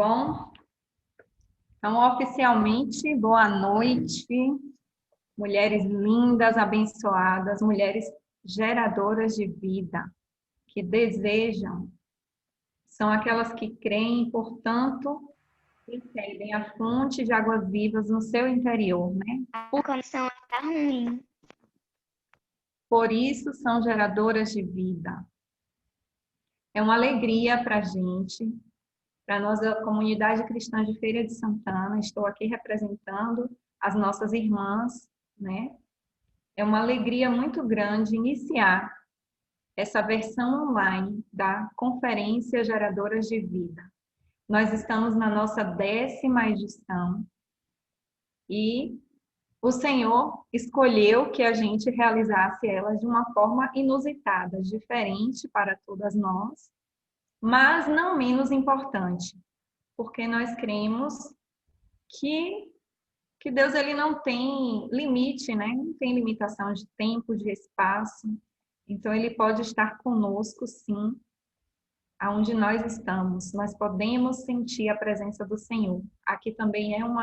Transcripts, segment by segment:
Bom, então oficialmente, boa noite, mulheres lindas, abençoadas, mulheres geradoras de vida, que desejam, são aquelas que creem, portanto, recebem a fonte de águas vivas no seu interior, né? A condição está ruim. Por isso são geradoras de vida. É uma alegria para a gente, para nós da comunidade cristã de Feira de Santana, estou aqui representando as nossas irmãs, né? É uma alegria muito grande iniciar essa versão online da Conferência Geradoras de Vida. Nós estamos na nossa 10ª edição e o Senhor escolheu que a gente realizasse ela de uma forma inusitada, diferente para todas nós, mas não menos importante, porque nós cremos que Deus ele não tem limite, né? Não tem limitação de tempo, de espaço. Então ele pode estar conosco, sim, aonde nós estamos. Nós podemos sentir a presença do Senhor. Aqui também é um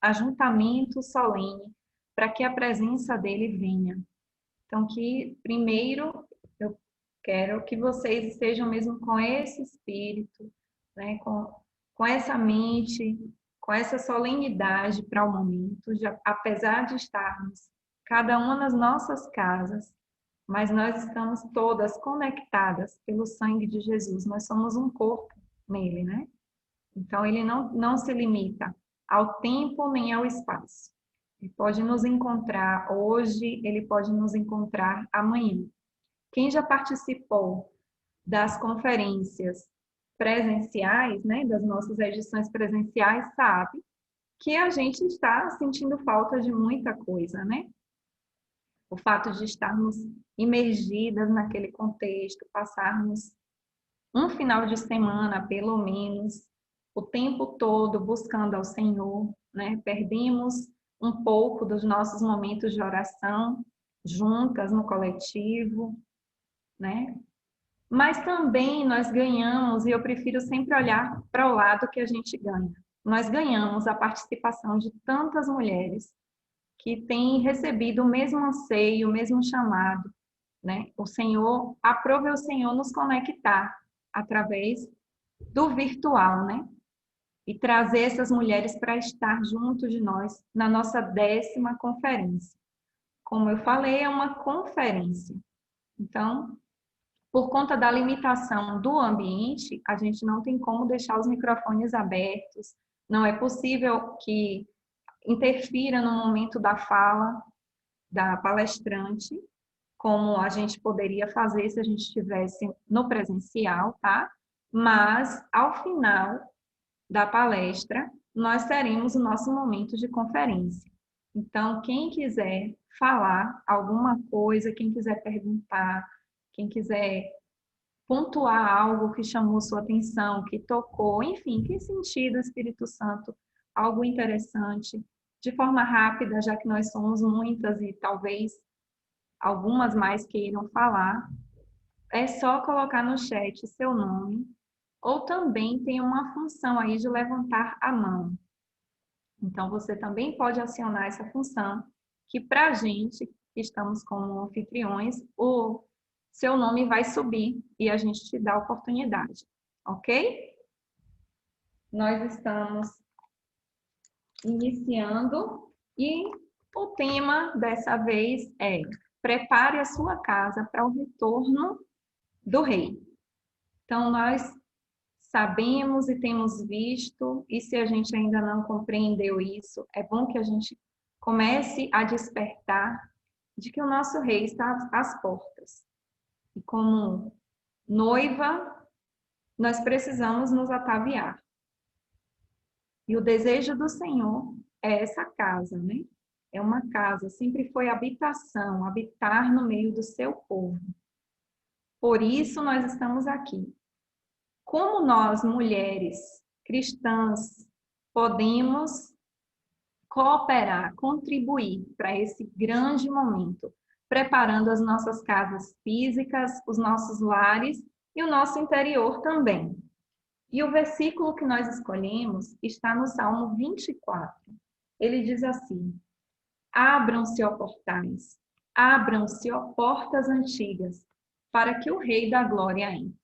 ajuntamento solene para que a presença dele venha. Então que primeiro eu quero que vocês estejam mesmo com esse espírito, né? Com essa mente, com essa solenidade para o momento, apesar de estarmos cada uma nas nossas casas, mas nós estamos todas conectadas pelo sangue de Jesus. Nós somos um corpo nele, né? Então, ele não se limita ao tempo nem ao espaço. Ele pode nos encontrar hoje, ele pode nos encontrar amanhã. Quem já participou das conferências presenciais, né, das nossas edições presenciais, sabe que a gente está sentindo falta de muita coisa, né? O fato de estarmos imergidas naquele contexto, passarmos um final de semana, pelo menos, o tempo todo buscando ao Senhor, né? Perdemos um pouco dos nossos momentos de oração juntas no coletivo, né? Mas também nós ganhamos, e eu prefiro sempre olhar para o lado que a gente ganha. Nós ganhamos a participação de tantas mulheres que têm recebido o mesmo anseio, o mesmo chamado, né? O Senhor, aprove o Senhor nos conectar através do virtual, né? E trazer essas mulheres para estar junto de nós na nossa 10ª conferência. Como eu falei, é uma conferência. Então, por conta da limitação do ambiente, a gente não tem como deixar os microfones abertos, não é possível que interfira no momento da fala da palestrante, como a gente poderia fazer se a gente estivesse no presencial, tá? Mas, ao final da palestra, nós teremos o nosso momento de conferência. Então, quem quiser falar alguma coisa, quem quiser perguntar, quem quiser pontuar algo que chamou sua atenção, que tocou, enfim, que sentiu do Espírito Santo algo interessante, de forma rápida, já que nós somos muitas e talvez algumas mais queiram falar, é só colocar no chat seu nome, ou também tem uma função aí de levantar a mão. Então, você também pode acionar essa função, que para a gente, que estamos como anfitriões, o seu nome vai subir e a gente te dá a oportunidade, ok? Nós estamos iniciando e o tema dessa vez é: prepare a sua casa para o retorno do rei. Então, nós sabemos e temos visto, e se a gente ainda não compreendeu isso, é bom que a gente comece a despertar de que o nosso rei está às portas. E como noiva, nós precisamos nos ataviar. E o desejo do Senhor é essa casa, né? É uma casa, sempre foi habitação, habitar no meio do seu povo. Por isso nós estamos aqui. Como nós, mulheres cristãs, podemos cooperar, contribuir para esse grande momento, preparando as nossas casas físicas, os nossos lares e o nosso interior também. E o versículo que nós escolhemos está no Salmo 24. Ele diz assim: abram-se, ó portais, abram-se, ó portas antigas, para que o Rei da Glória entre.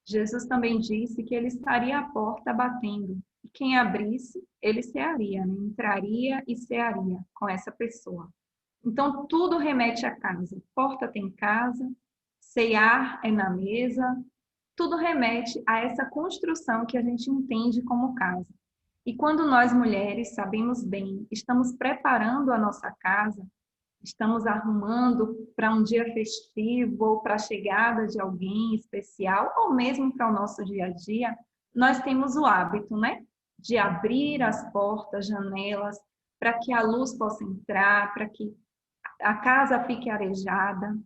Jesus também disse que ele estaria à porta batendo, e quem abrisse, ele cearia, né? Entraria e cearia com essa pessoa. Então, tudo remete à casa. Porta tem casa, cear é na mesa, tudo remete a essa construção que a gente entende como casa. E quando nós mulheres sabemos bem, estamos preparando a nossa casa, estamos arrumando para um dia festivo ou para a chegada de alguém especial, ou mesmo para o nosso dia a dia, nós temos o hábito, né? De abrir as portas, janelas, para que a luz possa entrar, para que a casa fique arejada,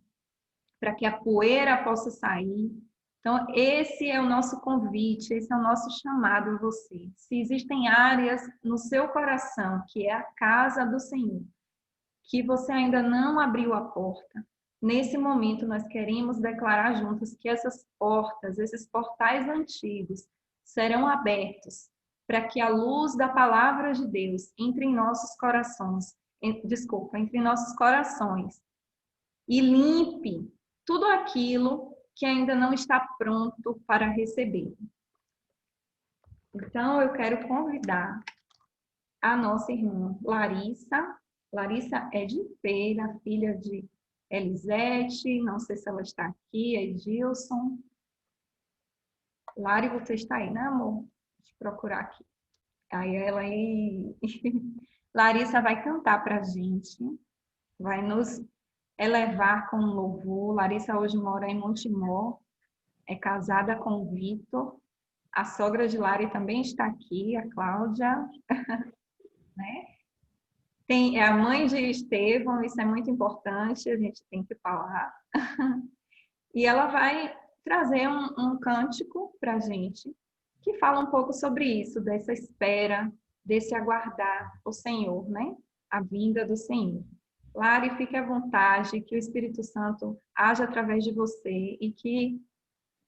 para que a poeira possa sair. Então, esse é o nosso convite, esse é o nosso chamado a você. Se existem áreas no seu coração, que é a casa do Senhor, que você ainda não abriu a porta, nesse momento nós queremos declarar juntos que essas portas, esses portais antigos, serão abertos para que a luz da palavra de Deus entre em nossos corações, entre nossos corações e limpe tudo aquilo que ainda não está pronto para receber. Então, eu quero convidar a nossa irmã Larissa. Larissa é de Feira, filha de Elisete, não sei se ela está aqui, Edilson. Lari, você está aí, né, amor? Deixa eu procurar aqui. Aí ela aí. Larissa vai cantar para a gente, vai nos elevar com louvor. Larissa hoje mora em Montemor, é casada com o Vitor. A sogra de Lari também está aqui, a Cláudia, né? É a mãe de Estevão, isso é muito importante, a gente tem que falar. E ela vai trazer um cântico para a gente, que fala um pouco sobre isso, dessa espera, desse aguardar o Senhor, né? A vinda do Senhor. Lari, fique à vontade, que o Espírito Santo haja através de você e que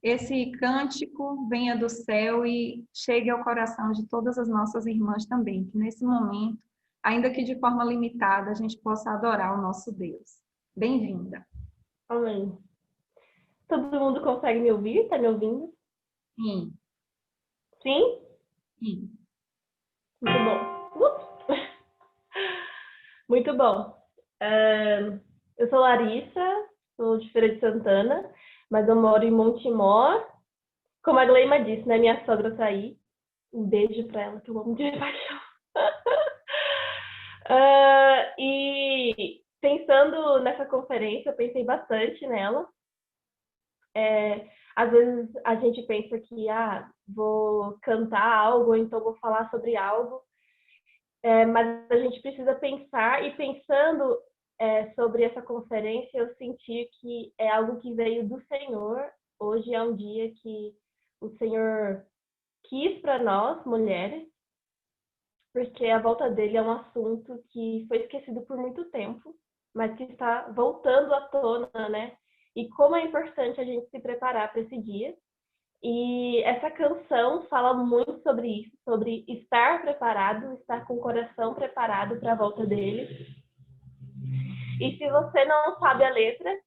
esse cântico venha do céu e chegue ao coração de todas as nossas irmãs também, que nesse momento, ainda que de forma limitada, a gente possa adorar o nosso Deus. Bem-vinda. Amém. Todo mundo consegue me ouvir? Está me ouvindo? Sim. Sim? Sim. Muito bom. Muito bom. Eu sou Larissa, sou de Feira de Santana, mas eu moro em Montemor. Como a Gleima disse, né? Minha sogra tá aí. Um beijo para ela, que eu amo de paixão. E pensando nessa conferência, eu pensei bastante nela. Às vezes a gente pensa que vou cantar algo, ou então vou falar sobre algo, mas a gente precisa pensar, e pensando sobre essa conferência, eu senti que é algo que veio do Senhor. Hoje é um dia que o Senhor quis para nós, mulheres, porque a volta dele é um assunto que foi esquecido por muito tempo, mas que está voltando à tona, né? E como é importante a gente se preparar para esse dia. E essa canção fala muito sobre isso, sobre estar preparado, estar com o coração preparado para a volta dele. E se você não sabe a letra,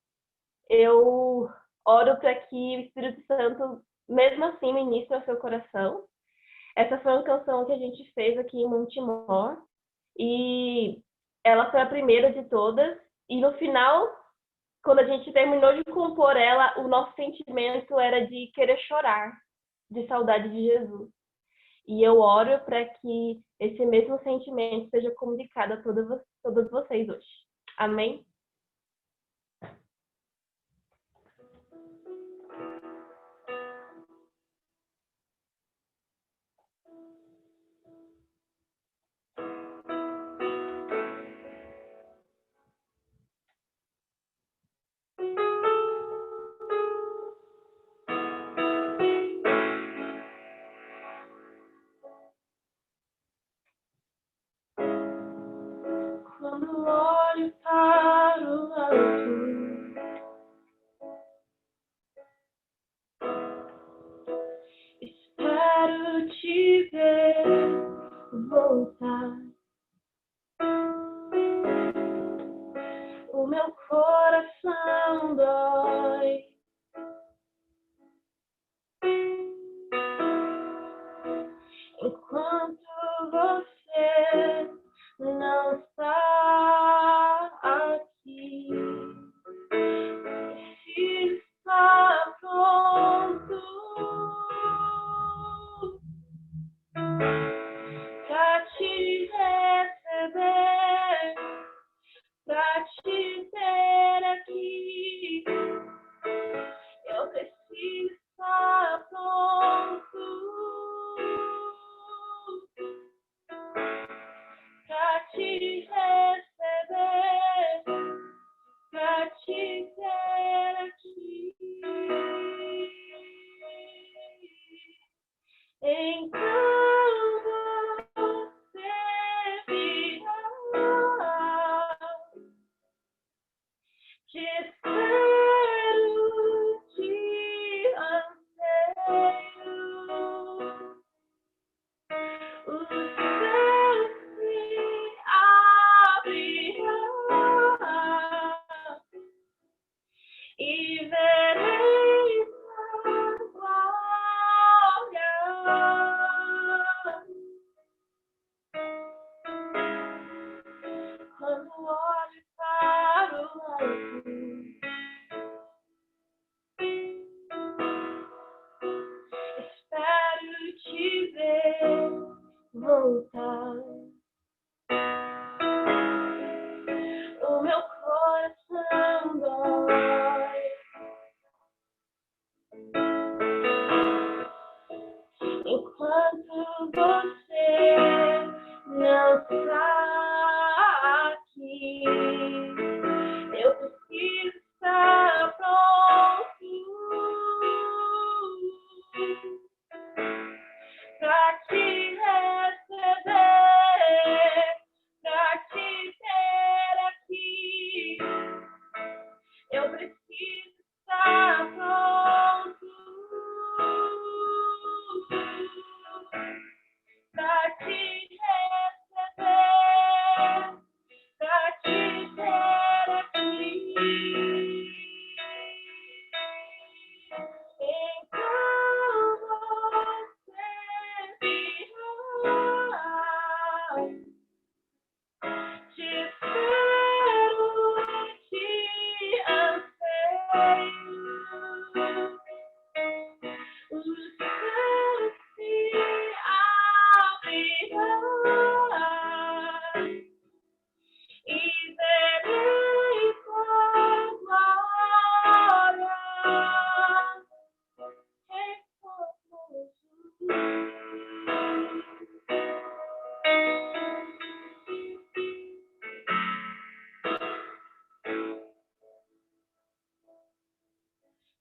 eu oro para que o Espírito Santo, mesmo assim, ministre ao seu coração. Essa foi uma canção que a gente fez aqui em Montemor, e ela foi a primeira de todas. E no final, quando a gente terminou de compor ela, o nosso sentimento era de querer chorar, de saudade de Jesus. E eu oro para que esse mesmo sentimento seja comunicado a todos vocês hoje. Amém? Quando olho para voltar. O meu coração dói. Enquanto você não está aqui, se está pronto pra te receber, pra te ter aqui. Eu preciso estar pronto pra te receber, pra te ter aqui. Enquanto você virá, te espero, te anseio. Os céus se abrirão e verei sua glória. Quando olho para o alto, espero te ver voltar. O meu coração dói. Enquanto você não está aqui, eu preciso estar pronto pra te receber, pra te ter aqui. Eu preciso estar pronto pra te receber, pra te ter aqui. Então você virá, te espero, te anseio. Os céus se abrirão e verei sua glória.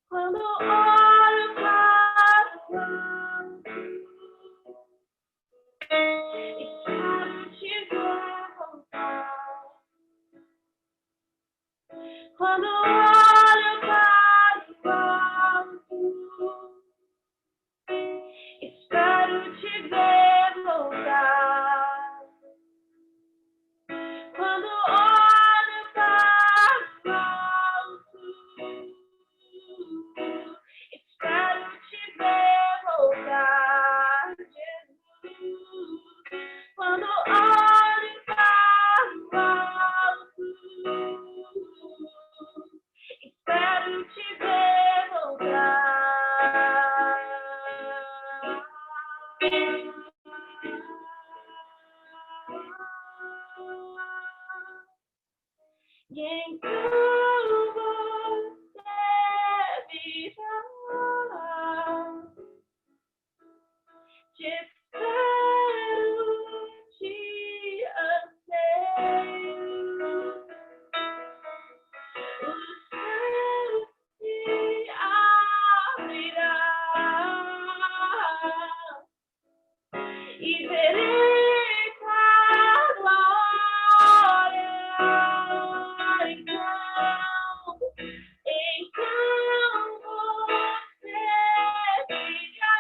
Quando olho para o alto, espero te ver voltar. Quando olho para o alto, espero te ver voltar. Quando olho para o alto, espero te ver voltar, Jesus. Quando olho para o alto, espero te ver voltar. E então você virá, te espero, te anseio. Os céus se abrirão e verei tua glória. Então você virá,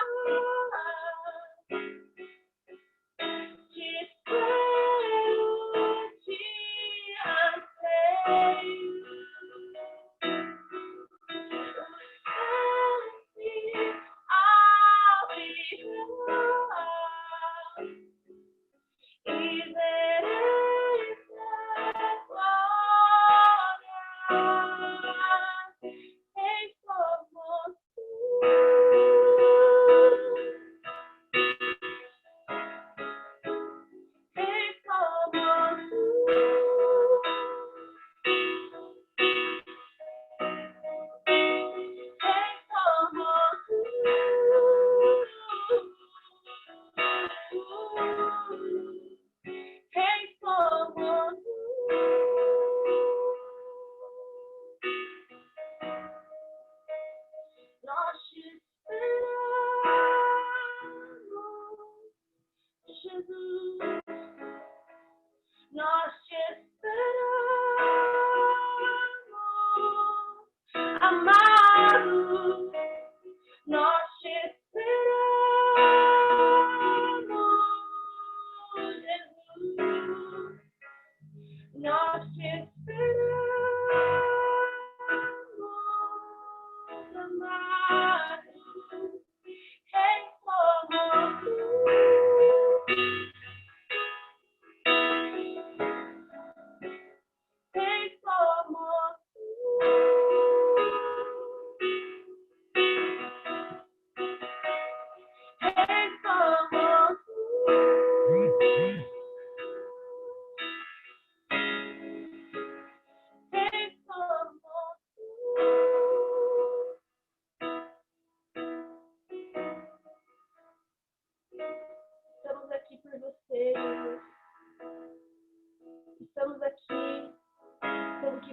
te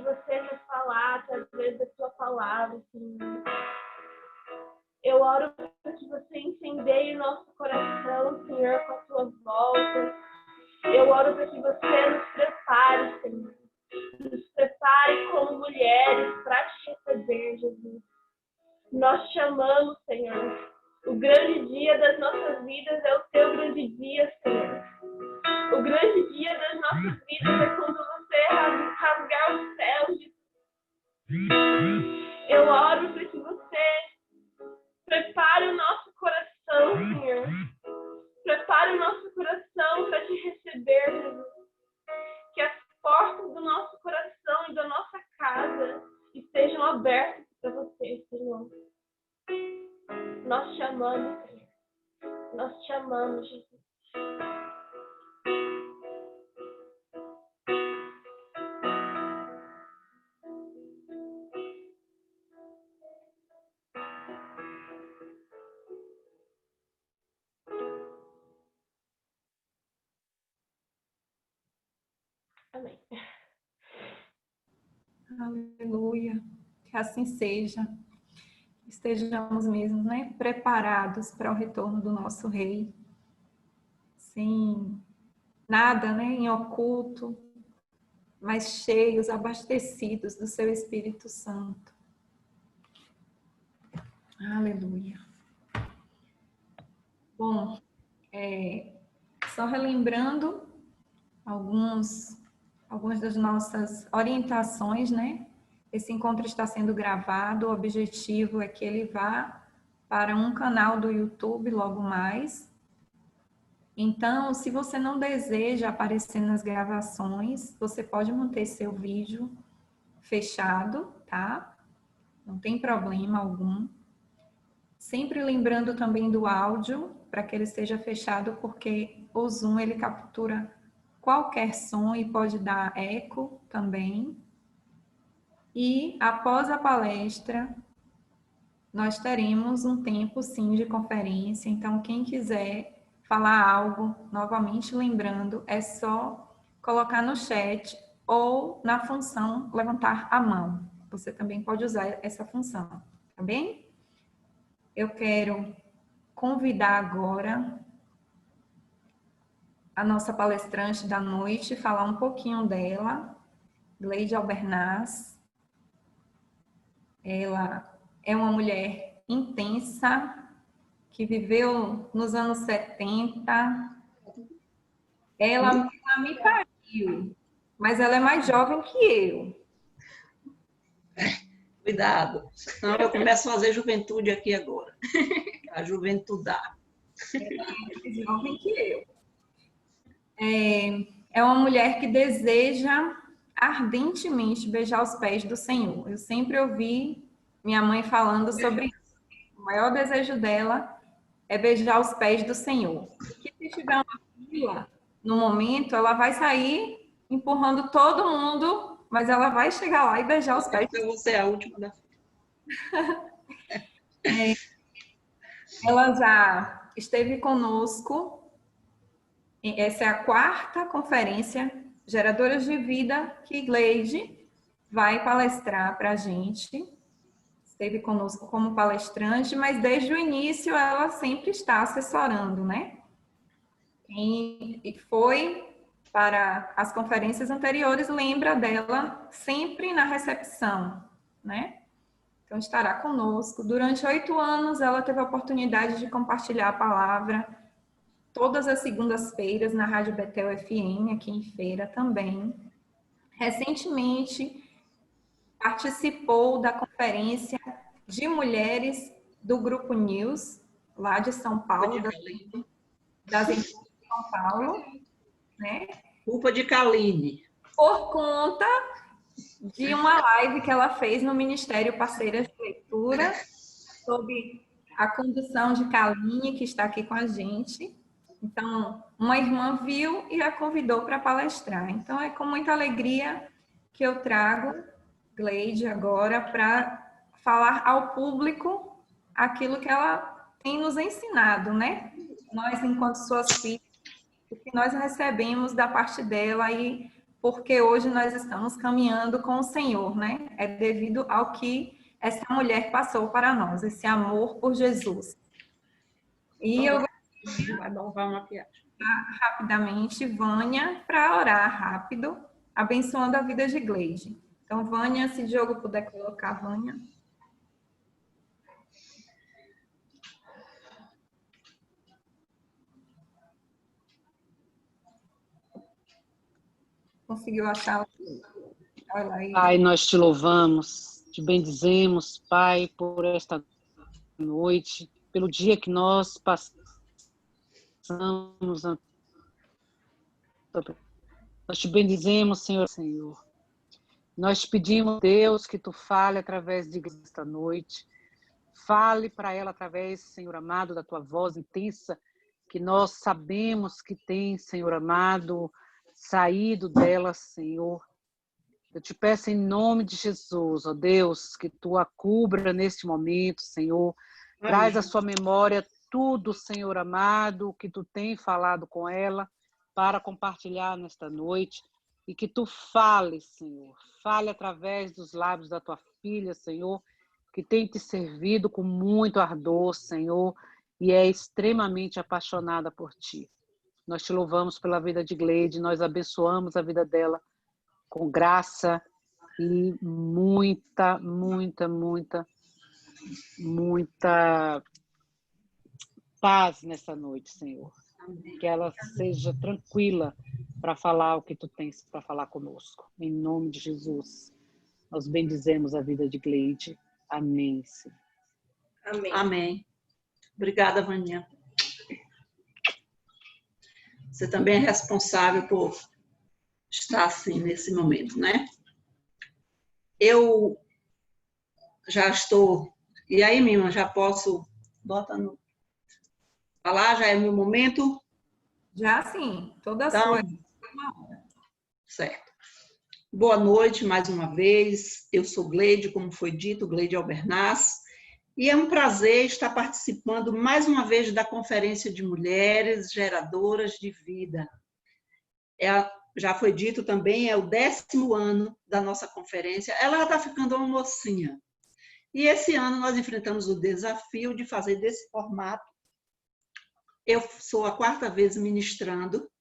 você nos falar através da sua palavra, Senhor. Eu oro para que você incendeie o nosso coração, Senhor, com a tua volta. Eu oro para que você nos prepare, Senhor. Nos prepare como mulheres para te receber, Jesus. Nós te amamos, Senhor. O grande dia das nossas vidas é o teu grande dia, Senhor. O grande dia das nossas vidas é quando você rasgar os céus. Eu oro para que você prepare o nosso coração, Senhor. Prepare o nosso coração para te receber, Jesus. Que as portas do nosso coração e da nossa casa estejam abertas para você, Senhor. Nós te amamos, Senhor. Nós te amamos, Jesus. Amém. Aleluia. Que assim seja. Estejamos mesmo, né, preparados para o retorno do nosso Rei. Sem nada, né, em oculto, mas cheios, abastecidos do seu Espírito Santo. Aleluia. Bom, só relembrando algumas das nossas orientações, né? Esse encontro está sendo gravado, o objetivo é que ele vá para um canal do YouTube logo mais. Então, se você não deseja aparecer nas gravações, você pode manter seu vídeo fechado, tá? Não tem problema algum. Sempre lembrando também do áudio, para que ele esteja fechado, porque o Zoom, ele captura qualquer som e pode dar eco também. E após a palestra, nós teremos um tempo, sim, de conferência. Então, quem quiser falar algo, novamente lembrando, é só colocar no chat ou na função levantar a mão. Você também pode usar essa função, tá bem? Eu quero convidar agora a nossa palestrante da noite, falar um pouquinho dela, Gleide Albernaz. Ela é uma mulher intensa, que viveu nos anos 70. Ela me pariu, mas ela é mais jovem que eu. Cuidado, senão eu começo a fazer juventude aqui agora. A juventudar. É mais jovem que eu. É uma mulher que deseja ardentemente beijar os pés do Senhor. Eu sempre ouvi minha mãe falando sobre isso. O maior desejo dela é beijar os pés do Senhor. Que se tiver uma fila, no momento, ela vai sair empurrando todo mundo, mas ela vai chegar lá e beijar os pés. Então você é a última da fila. Ela já esteve conosco. Essa é a quarta conferência Geradoras de Vida que Gleide vai palestrar para a gente. Esteve conosco como palestrante, mas desde o início ela sempre está assessorando, né? E foi para as conferências anteriores, lembra dela sempre na recepção, né? Então estará conosco. Durante 8 anos ela teve a oportunidade de compartilhar a palavra todas as segundas-feiras na Rádio Betel FM, aqui em Feira também. Recentemente, participou da conferência de mulheres do Grupo News, lá de São Paulo, das empresas de São Paulo, né? Culpa de Kaline. Por conta de uma live que ela fez no Ministério Parceiras de Leitura, sob a condução de Kaline, que está aqui com a gente. Então, uma irmã viu e a convidou para palestrar. Então, é com muita alegria que eu trago Gleide agora para falar ao público aquilo que ela tem nos ensinado, né? Nós, enquanto suas filhas, o que nós recebemos da parte dela e porque hoje nós estamos caminhando com o Senhor, né? É devido ao que essa mulher passou para nós, esse amor por Jesus. E eu Vai louvar uma maquiagem. rapidamente Vânia para orar rápido, abençoando a vida de Gleide. Então, Vânia, se Diogo puder colocar, Vânia. Conseguiu achar? Olha aí. Pai, nós te louvamos, te bendizemos, Pai, por esta noite, pelo dia que nós passamos. Nós te bendizemos, Senhor. Nós te pedimos, Deus, que tu fale através de esta noite. Fale para ela através, Senhor amado, da tua voz intensa, que nós sabemos que tem, Senhor amado, saído dela, Senhor. Eu te peço em nome de Jesus, ó Deus, que tu a cubra neste momento, Senhor. Amém. Traz à sua memória tudo, Senhor amado, que tu tem falado com ela para compartilhar nesta noite. E que tu fale, Senhor. Fale através dos lábios da tua filha, Senhor, que tem te servido com muito ardor, Senhor, e é extremamente apaixonada por ti. Nós te louvamos pela vida de Gleide, nós abençoamos a vida dela com graça e muita paz nessa noite, Senhor. Que ela seja tranquila para falar o que tu tens para falar conosco. Em nome de Jesus, nós bendizemos a vida de Gleide. Amém, Senhor. Amém. Amém. Obrigada, Vânia. Você também é responsável por estar assim nesse momento, né? Eu já estou... E aí, minha irmã, já posso... Bota no... Falar, já é meu momento? Já sim, toda Então, sua. Certo. Boa noite mais uma vez. Eu sou Gleide, como foi dito, Gleide Albernaz. E é um prazer estar participando mais uma vez da Conferência de Mulheres Geradoras de Vida. Já foi dito também, é o 10º ano da nossa conferência. Ela já está ficando uma mocinha. E esse ano nós enfrentamos o desafio de fazer desse formato. Eu sou a 4ª vez ministrando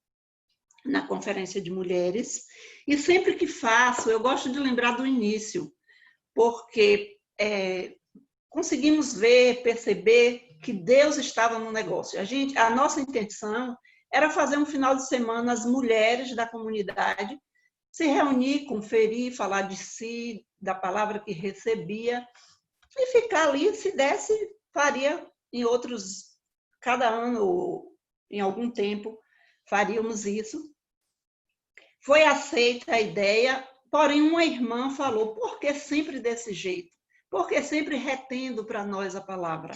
na Conferência de Mulheres. E sempre que faço, eu gosto de lembrar do início, porque conseguimos ver, perceber que Deus estava no negócio. A nossa intenção era fazer um final de semana, as mulheres da comunidade se reunir, conferir, falar de si, da palavra que recebia, e ficar ali, se desse, faria em outros, cada ano, ou em algum tempo, faríamos isso. Foi aceita a ideia, porém uma irmã falou, por que sempre desse jeito? Por que sempre retendo para nós a palavra?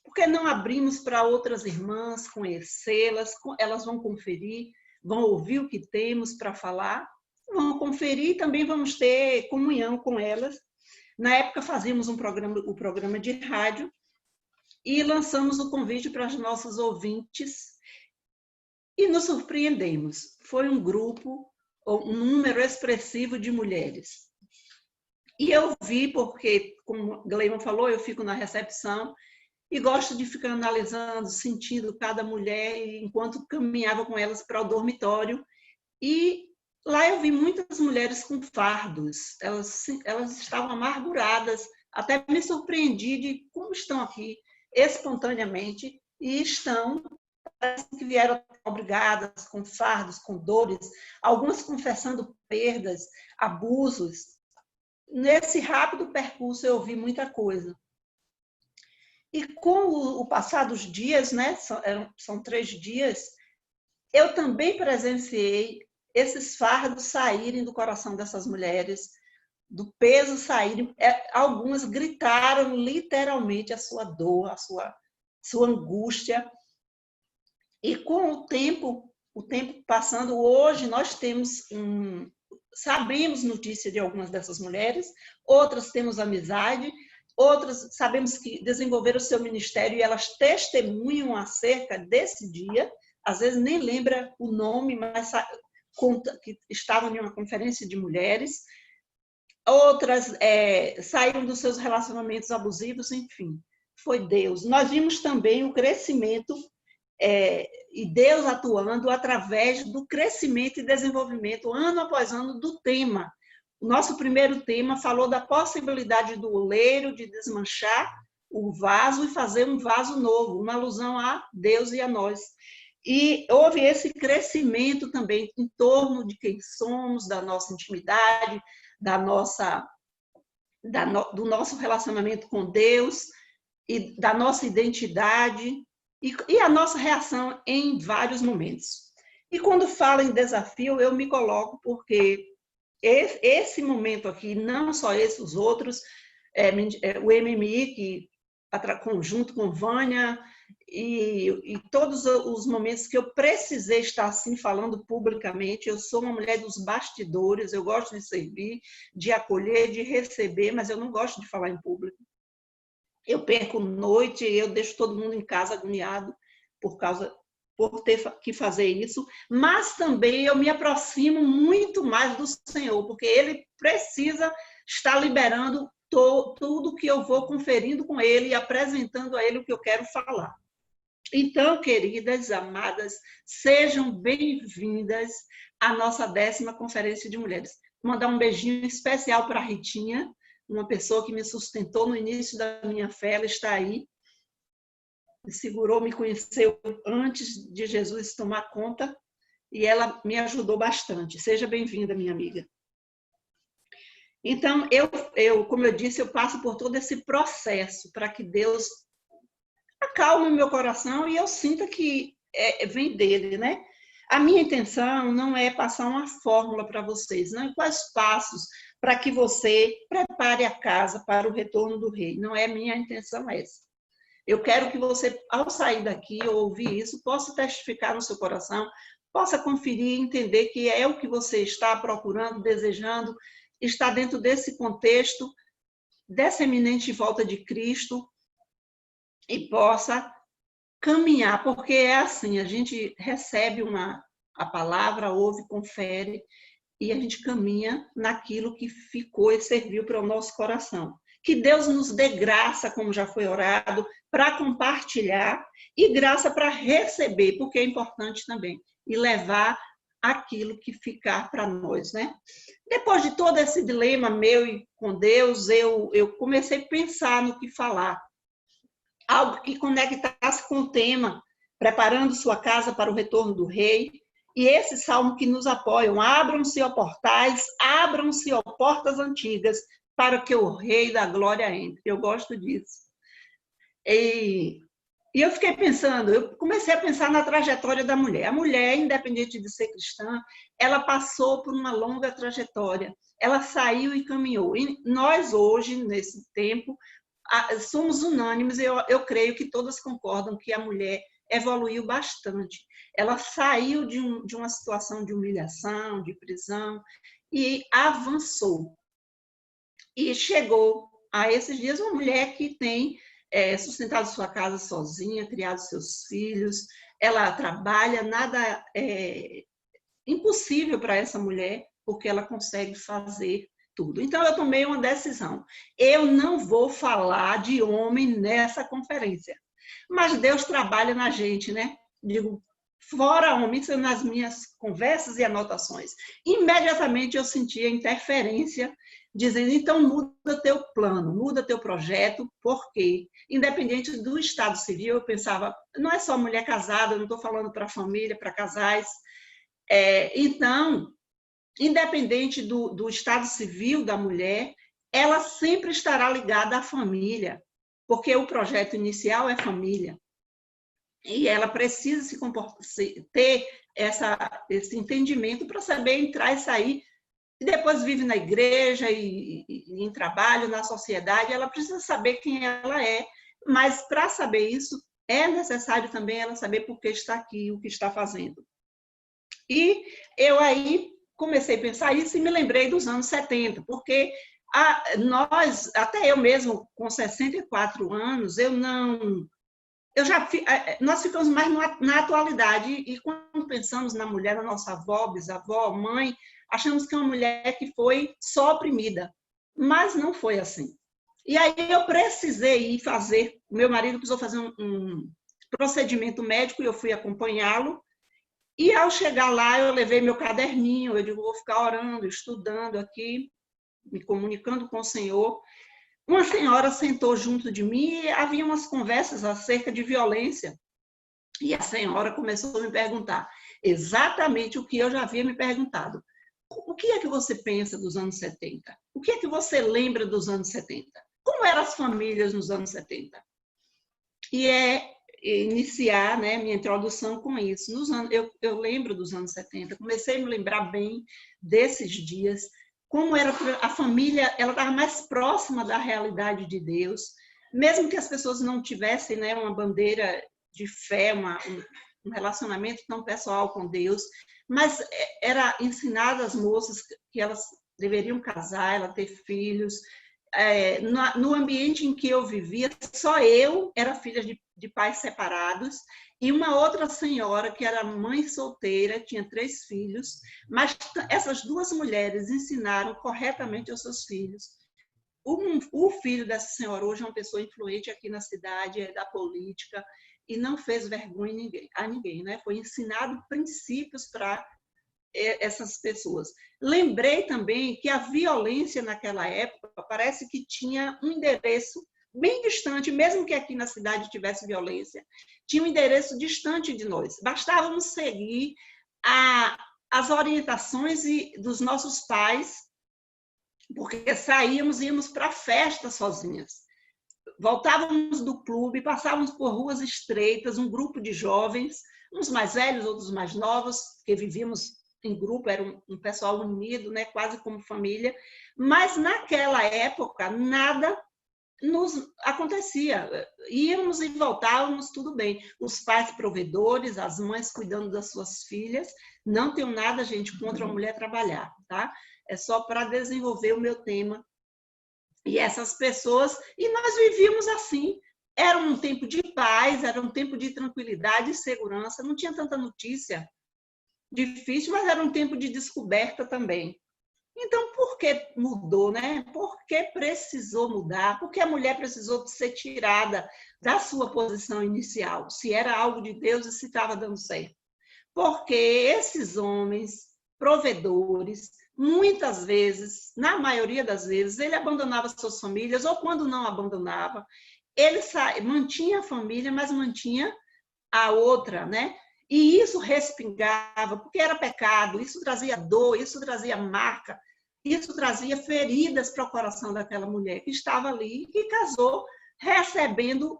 Por que não abrimos para outras irmãs, conhecê-las, elas vão conferir, vão ouvir o que temos para falar, vão conferir e também vamos ter comunhão com elas. Na época fazíamos o programa de rádio e lançamos o convite para os nossos ouvintes e nos surpreendemos. Foi um grupo, um número expressivo de mulheres. E eu vi, porque, como Gleiman falou, eu fico na recepção e gosto de ficar analisando, sentindo cada mulher, enquanto caminhava com elas para o dormitório. E lá eu vi muitas mulheres com fardos, elas estavam amarguradas, até me surpreendi de como estão aqui espontaneamente e estão, parece que vieram obrigadas, com fardos, com dores, algumas confessando perdas, abusos. Nesse rápido percurso eu vi muita coisa. E com o passar dos dias, né, são 3 dias, eu também presenciei esses fardos saírem do coração dessas mulheres, do peso saírem. Algumas gritaram literalmente a sua dor, a sua angústia. E com o tempo passando, hoje nós sabemos notícia de algumas dessas mulheres, outras temos amizade, outras sabemos que desenvolveram o seu ministério e elas testemunham acerca desse dia, às vezes nem lembra o nome, mas que estavam em uma conferência de mulheres, outras saíram dos seus relacionamentos abusivos, enfim, foi Deus. Nós vimos também o crescimento e Deus atuando através do crescimento e desenvolvimento, ano após ano, do tema. O nosso primeiro tema falou da possibilidade do oleiro de desmanchar o vaso e fazer um vaso novo, uma alusão a Deus e a nós. E houve esse crescimento também em torno de quem somos, da nossa intimidade, do nosso relacionamento com Deus e da nossa identidade e a nossa reação em vários momentos. E quando falo em desafio, eu me coloco porque esse momento aqui, não só esse, os outros, o MMI, que junto com Vânia, e todos os momentos que eu precisei estar assim falando publicamente. Eu sou uma mulher dos bastidores, eu gosto de servir, de acolher, de receber, mas eu não gosto de falar em público. Eu perco noite, eu deixo todo mundo em casa agoniado por ter que fazer isso, mas também eu me aproximo muito mais do Senhor, porque Ele precisa estar liberando tudo que eu vou conferindo com Ele e apresentando a Ele o que eu quero falar. Então, queridas, amadas, sejam bem-vindas à nossa 10ª Conferência de Mulheres. Vou mandar um beijinho especial para a Ritinha, uma pessoa que me sustentou no início da minha fé, ela está aí, me segurou, me conheceu antes de Jesus tomar conta, e ela me ajudou bastante. Seja bem-vinda, minha amiga. Então, como eu disse, eu passo por todo esse processo para que Deus acalme o meu coração e eu sinta que vem dele, né? A minha intenção não é passar uma fórmula para vocês, não é quais passos para que você prepare a casa para o retorno do rei. Não é minha intenção essa. Eu quero que você, ao sair daqui ou ouvir isso, possa testificar no seu coração, possa conferir e entender que é o que você está procurando, desejando, está dentro desse contexto, dessa eminente volta de Cristo, e possa caminhar, porque é assim, a gente recebe a palavra, ouve, confere, e a gente caminha naquilo que ficou e serviu para o nosso coração. Que Deus nos dê graça, como já foi orado, para compartilhar e graça para receber, porque é importante também, e levar aquilo que ficar para nós, né? Depois de todo esse dilema meu e com Deus, eu comecei a pensar no que falar. Algo que conectasse com o tema, preparando sua casa para o retorno do rei. E esse salmo que nos apoiam: abram-se, ó portais, abram-se, ó portas antigas, para que o rei da glória entre. Eu gosto disso. E eu fiquei pensando, eu comecei a pensar na trajetória da mulher. A mulher, independente de ser cristã, ela passou por uma longa trajetória. Ela saiu e caminhou. E nós hoje, nesse tempo, somos unânimes, eu creio que todas concordam que a mulher evoluiu bastante. Ela saiu de uma situação de humilhação, de prisão, e avançou. E chegou a esses dias uma mulher que tem sustentado sua casa sozinha, criado seus filhos, ela trabalha, nada é impossível para essa mulher, porque ela consegue fazer tudo. Então, eu tomei uma decisão. Eu não vou falar de homem nessa conferência. Mas Deus trabalha na gente, né? Digo, fora homem, isso nas minhas conversas e anotações. Imediatamente eu senti a interferência, dizendo, então muda teu plano, muda teu projeto, porque, independente do estado civil, eu pensava, não é só mulher casada, eu não estou falando para família, para casais. Então, independente do estado civil da mulher, ela sempre estará ligada à família, porque o projeto inicial é família. E ela precisa ter esse entendimento para saber entrar e sair, e depois vive na igreja e em trabalho, na sociedade, ela precisa saber quem ela é, mas para saber isso, é necessário também ela saber por que está aqui, o que está fazendo. E eu aí comecei a pensar isso e me lembrei dos anos 70, porque até eu mesmo, com 64 anos, eu não nós ficamos mais na atualidade, e quando pensamos na mulher, na nossa avó, bisavó, mãe, achamos que é uma mulher que foi só oprimida, mas não foi assim. E aí eu precisei ir fazer, meu marido precisou fazer um procedimento médico e eu fui acompanhá-lo, e ao chegar lá eu levei meu caderninho, eu digo, vou ficar orando, estudando aqui, me comunicando com o Senhor. Uma senhora sentou junto de mim e havia umas conversas acerca de violência. E a senhora começou a me perguntar exatamente o que eu já havia me perguntado. O que é que você pensa dos anos 70? O que é que você lembra dos anos 70? Como eram as famílias nos anos 70? E iniciar, né, minha introdução com isso. Eu lembro dos anos 70, comecei a me lembrar bem desses dias, como era a família, ela estava mais próxima da realidade de Deus, mesmo que as pessoas não tivessem, né, uma bandeira de fé, um relacionamento tão pessoal com Deus, mas era ensinado às moças que elas deveriam casar, ela ter filhos. No ambiente em que eu vivia, só eu era filha de pais separados, e uma outra senhora que era mãe solteira, tinha 3 filhos, mas essas 2 mulheres ensinaram corretamente aos seus filhos. O filho dessa senhora hoje é uma pessoa influente aqui na cidade, é da política, e não fez vergonha a ninguém, né? Foi ensinado princípios para essas pessoas. Lembrei também que a violência naquela época parece que tinha um endereço bem distante, mesmo que aqui na cidade tivesse violência, tinha um endereço distante de nós. Bastávamos seguir as orientações dos nossos pais, porque saíamos e íamos para festa sozinhas. Voltávamos do clube, passávamos por ruas estreitas, um grupo de jovens, uns mais velhos, outros mais novos, que vivíamos em grupo, era um pessoal unido, né, quase como família, mas naquela época nada nos acontecia. Íamos e voltávamos, tudo bem. Os pais provedores, as mães cuidando das suas filhas. Não tenho nada, gente, contra a mulher trabalhar, tá? É só para desenvolver o meu tema. E essas pessoas, e nós vivíamos assim. Era um tempo de paz, era um tempo de tranquilidade e segurança, não tinha tanta notícia difícil, mas era um tempo de descoberta também. Então, por que mudou, né? Por que precisou mudar? Por que a mulher precisou ser tirada da sua posição inicial? Se era algo de Deus e se estava dando certo. Porque esses homens provedores, muitas vezes, na maioria das vezes, ele abandonava suas famílias, ou quando não abandonava, ele mantinha a família, mas mantinha a outra, né? E isso respingava, porque era pecado, isso trazia dor, isso trazia marca, isso trazia feridas para o coração daquela mulher que estava ali e casou recebendo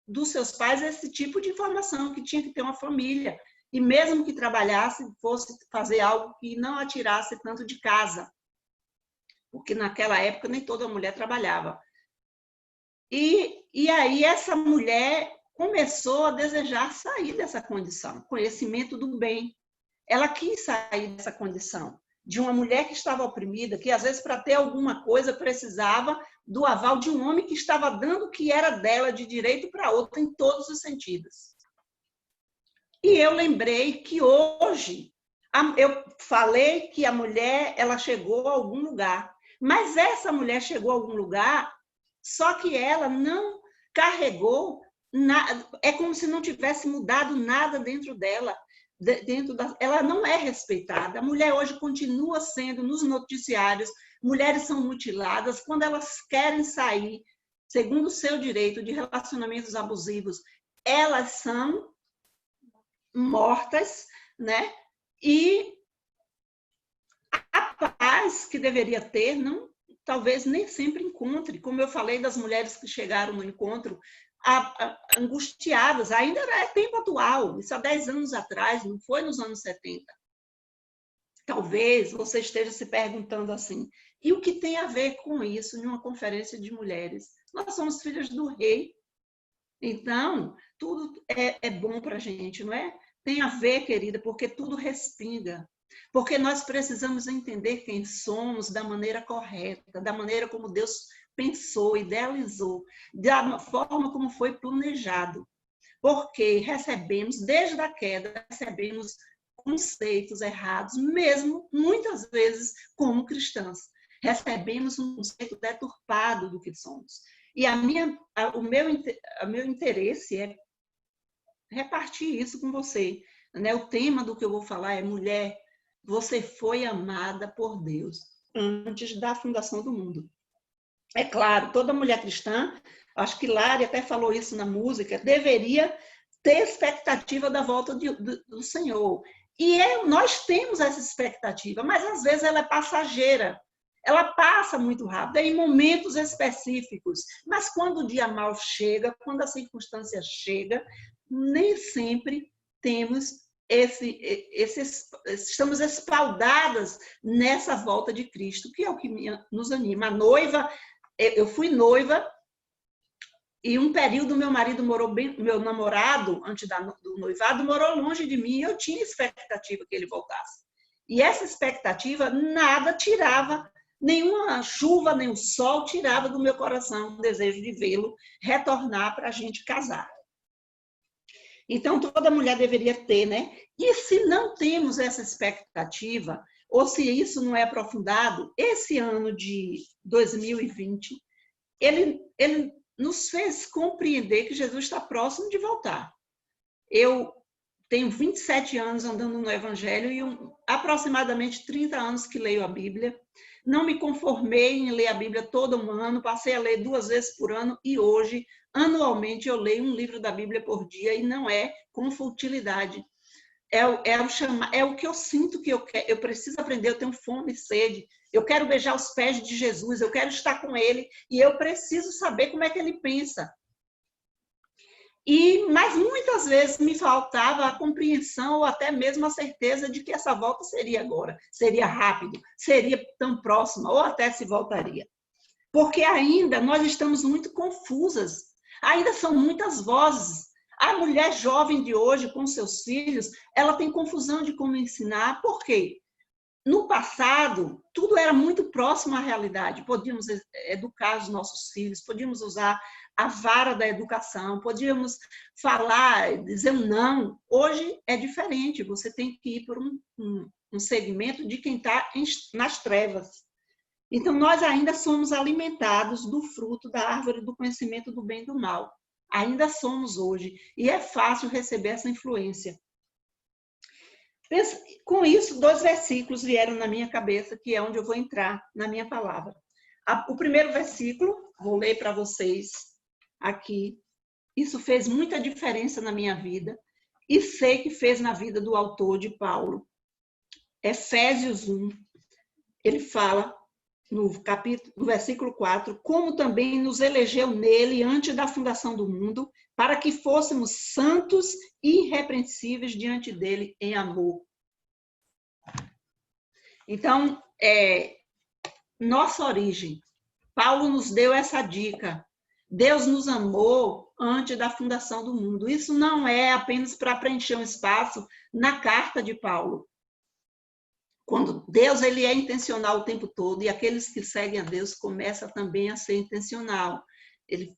dos seus pais esse tipo de informação, que tinha que ter uma família. E mesmo que trabalhasse, fosse fazer algo que não a tirasse tanto de casa. Porque naquela época nem toda mulher trabalhava. E aí essa mulher começou a desejar sair dessa condição, conhecimento do bem. Ela quis sair dessa condição, de uma mulher que estava oprimida, que às vezes para ter alguma coisa precisava do aval de um homem que estava dando o que era dela de direito para outra em todos os sentidos. E eu lembrei que hoje, eu falei que a mulher ela chegou a algum lugar, mas essa mulher chegou a algum lugar, só que ela não carregou nada, é como se não tivesse mudado nada dentro dela. Ela não é respeitada. A mulher hoje continua sendo, nos noticiários, mulheres são mutiladas quando elas querem sair, segundo o seu direito de relacionamentos abusivos, elas são mortas, né? E a paz que deveria ter, não, talvez nem sempre encontre. Como eu falei das mulheres que chegaram no encontro angustiadas, ainda é tempo atual, isso há 10 anos atrás, não foi nos anos 70. Talvez você esteja se perguntando assim, e o que tem a ver com isso em uma conferência de mulheres? Nós somos filhas do rei, então tudo é bom para a gente, não é? Tem a ver, querida, porque tudo respinga. Porque nós precisamos entender quem somos da maneira correta, da maneira como Deus pensou, idealizou, da forma como foi planejado. porque recebemos, desde a queda, recebemos conceitos errados, mesmo muitas vezes como cristãs. Recebemos um conceito deturpado do que somos. E o meu interesse é repartir isso com você. Né? O tema do que eu vou falar é: mulher, você foi amada por Deus antes da fundação do mundo. É claro, toda mulher cristã, acho que Lari até falou isso na música, deveria ter expectativa da volta do Senhor. E nós temos essa expectativa, mas às vezes ela é passageira. Ela passa muito rápido, em momentos específicos. Mas quando o dia mal chega, quando a circunstância chega, nem sempre temos estamos espaldadas nessa volta de Cristo, que é o que nos anima. A noiva, eu fui noiva, e um período meu namorado, antes do noivado, morou longe de mim, e eu tinha expectativa que ele voltasse. E essa expectativa, nada tirava, nenhuma chuva, nem o sol tirava do meu coração o desejo de vê-lo retornar para a gente casar. Então, toda mulher deveria ter, né? E se não temos essa expectativa, ou se isso não é aprofundado, esse ano de 2020, ele nos fez compreender que Jesus está próximo de voltar. Eu tenho 27 anos andando no Evangelho e aproximadamente 30 anos que leio a Bíblia. Não me conformei em ler a Bíblia todo um ano, passei a ler 2 vezes por ano e hoje, anualmente, eu leio um livro da Bíblia por dia e não é com futilidade. É o que eu sinto que eu preciso aprender, eu tenho fome e sede, eu quero beijar os pés de Jesus, eu quero estar com ele e eu preciso saber como é que ele pensa. Mas muitas vezes me faltava a compreensão ou até mesmo a certeza de que essa volta seria agora, seria rápido, seria tão próxima ou até se voltaria. Porque ainda nós estamos muito confusas, ainda são muitas vozes. A mulher jovem de hoje com seus filhos, ela tem confusão de como ensinar. Por quê? No passado, tudo era muito próximo à realidade. Podíamos educar os nossos filhos, podíamos usar a vara da educação, podíamos falar, dizer um não. Hoje é diferente, você tem que ir por um segmento de quem está nas trevas. Então, nós ainda somos alimentados do fruto da árvore do conhecimento do bem e do mal. Ainda somos hoje. E é fácil receber essa influência. Com isso, 2 versículos vieram na minha cabeça, que é onde eu vou entrar na minha palavra. O primeiro versículo, vou ler para vocês aqui. Isso fez muita diferença na minha vida e sei que fez na vida do autor, de Paulo. Efésios 1, ele fala no versículo 4, como também nos elegeu nele antes da fundação do mundo, para que fôssemos santos e irrepreensíveis diante dele em amor. Então, nossa origem. Paulo nos deu essa dica. Deus nos amou antes da fundação do mundo. Isso não é apenas para preencher um espaço na carta de Paulo. Quando Deus ele é intencional o tempo todo, e aqueles que seguem a Deus começam também a ser intencional. Ele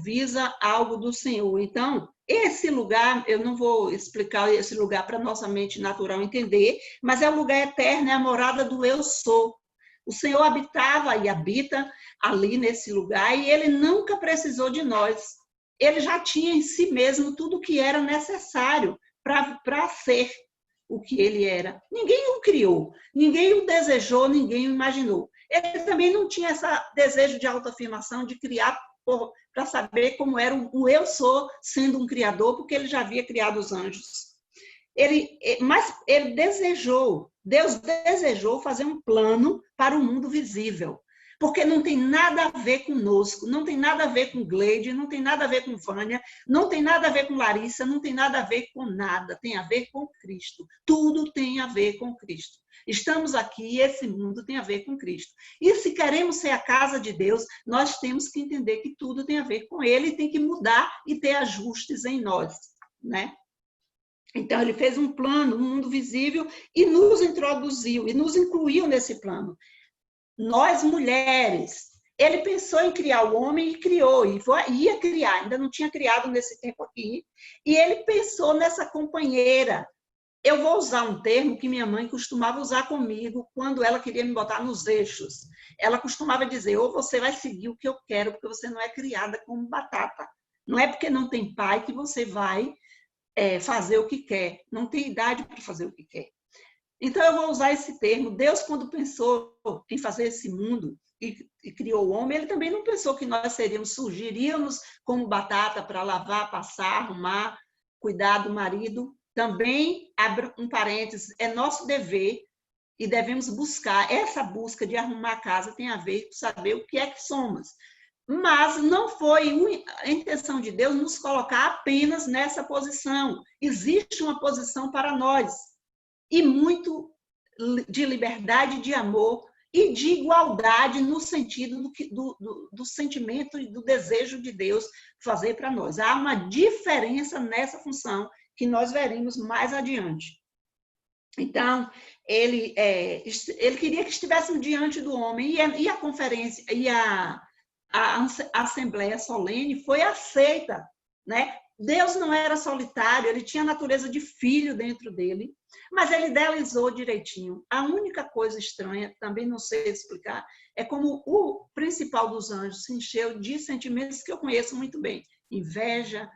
visa algo do Senhor. Então, esse lugar, eu não vou explicar esse lugar para nossa mente natural entender, mas é o lugar eterno, é a morada do eu sou. O Senhor habitava e habita ali nesse lugar, e ele nunca precisou de nós. Ele já tinha em si mesmo tudo o que era necessário para ser o que ele era. Ninguém o criou, ninguém o desejou, ninguém o imaginou. Ele também não tinha esse desejo de autoafirmação, de criar para saber como era o eu sou sendo um criador, porque ele já havia criado os anjos. Mas ele desejou, Deus desejou fazer um plano para o mundo visível. Porque não tem nada a ver conosco, não tem nada a ver com Gleide, não tem nada a ver com Vânia, não tem nada a ver com Larissa, não tem nada a ver com nada, tem a ver com Cristo. Tudo tem a ver com Cristo. Estamos aqui e esse mundo tem a ver com Cristo. E se queremos ser a casa de Deus, nós temos que entender que tudo tem a ver com Ele e tem que mudar e ter ajustes em nós, né? Então, ele fez um plano, um mundo visível, e nos introduziu, e nos incluiu nesse plano. Nós, mulheres, Ele pensou em criar o homem e criou, e ia criar, ainda não tinha criado nesse tempo aqui, e ele pensou nessa companheira. Eu vou usar um termo que minha mãe costumava usar comigo quando ela queria me botar nos eixos. Ela costumava dizer, ou você vai seguir o que eu quero, porque você não é criada como batata. Não é porque não tem pai que você vai fazer o que quer. Não tem idade para fazer o que quer. Então, eu vou usar esse termo. Deus, quando pensou em fazer esse mundo e criou o homem, ele também não pensou que nós surgiríamos como batata para lavar, passar, arrumar, cuidar do marido. Também, abre um parênteses, é nosso dever e devemos buscar. Essa busca de arrumar a casa tem a ver com saber o que é que somos. Mas não foi a intenção de Deus nos colocar apenas nessa posição. Existe uma posição para nós. E muito de liberdade, de amor e de igualdade no sentido do sentimento e do desejo de Deus fazer para nós. Há uma diferença nessa função que nós veremos mais adiante. Então, ele queria que estivéssemos diante do homem e a conferência, e a assembleia solene foi aceita, né? Deus não era solitário, ele tinha a natureza de filho dentro dele, mas ele idealizou direitinho. A única coisa estranha, também não sei explicar, é como o principal dos anjos se encheu de sentimentos que eu conheço muito bem. Inveja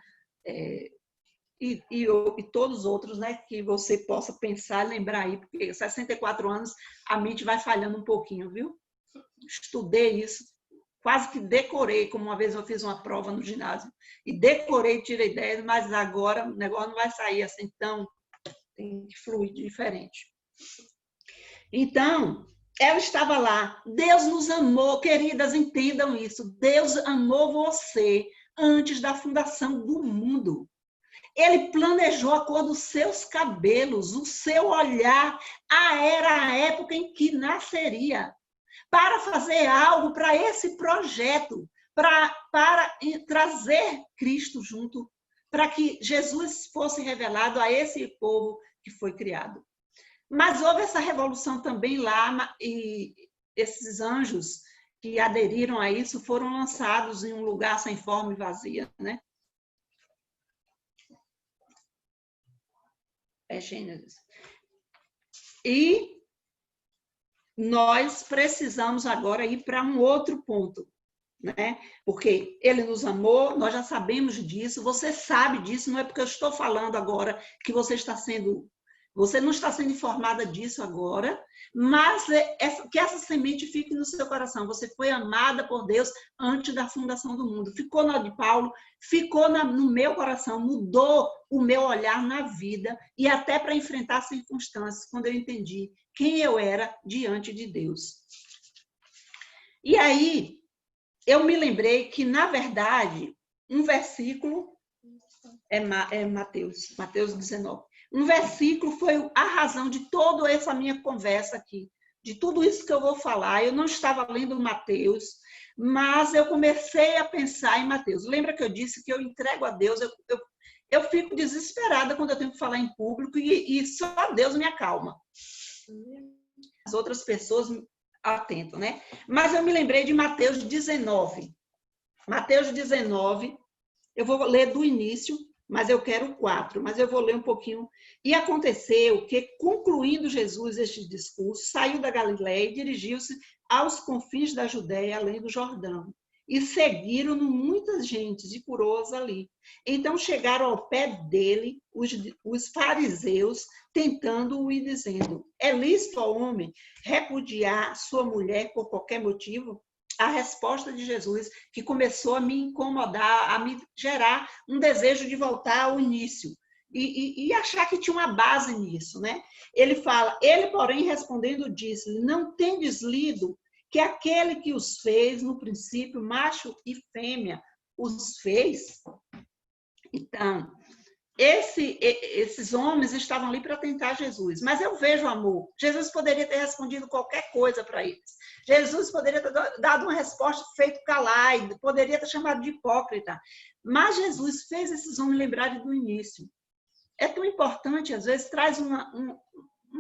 e todos os outros, né, que você possa pensar, lembrar aí, porque 64 anos a mente vai falhando um pouquinho, viu? Estudei isso. Quase que decorei, como uma vez eu fiz uma prova no ginásio, e decorei, tirei 10, mas agora o negócio não vai sair assim tão... Tem que fluir diferente. Então, ela estava lá. Deus nos amou, queridas, entendam isso. Deus amou você antes da fundação do mundo. Ele planejou a cor dos seus cabelos, o seu olhar, era a época em que nasceria. Para fazer algo para esse projeto, para trazer Cristo junto, para que Jesus fosse revelado a esse povo que foi criado. Mas houve essa revolução também lá, e esses anjos que aderiram a isso foram lançados em um lugar sem forma e vazia, né? Gênesis. E nós precisamos agora ir para um outro ponto, né? Porque ele nos amou, nós já sabemos disso, você sabe disso, não é porque eu estou falando agora que você não está sendo informada disso agora, mas que essa semente fique no seu coração. Você foi amada por Deus antes da fundação do mundo. Ficou na de Paulo, ficou no meu coração, mudou o meu olhar na vida e até para enfrentar circunstâncias, quando eu entendi quem eu era diante de Deus. E aí, eu me lembrei que, na verdade, um versículo é Mateus 19. Um versículo foi a razão de toda essa minha conversa aqui, de tudo isso que eu vou falar. Eu não estava lendo Mateus, mas eu comecei a pensar em Mateus. Lembra que eu disse que eu entrego a Deus, eu fico desesperada quando eu tenho que falar em público e só Deus me acalma. As outras pessoas atentam, né? Mas eu me lembrei de Mateus 19. Mateus 19, eu vou ler do início, mas eu quero 4, mas eu vou ler um pouquinho. E aconteceu que, concluindo Jesus este discurso, saiu da Galiléia e dirigiu-se aos confins da Judéia, além do Jordão. E seguiram-no muitas gentes e curou-as ali. Então chegaram ao pé dele os fariseus, tentando-o e dizendo: é lícito ao homem repudiar sua mulher por qualquer motivo? A resposta de Jesus, que começou a me incomodar, a me gerar um desejo de voltar ao início e achar que tinha uma base nisso, né? Ele fala: ele, porém, respondendo, disse: não tendes lido que aquele que os fez, no princípio, macho e fêmea, os fez? Então, esses homens estavam ali para tentar Jesus, mas eu vejo amor. Jesus poderia ter respondido qualquer coisa para eles. Jesus poderia ter dado uma resposta feito calar, poderia ter chamado de hipócrita, mas Jesus fez esses homens lembrarem do início. É tão importante, às vezes traz uma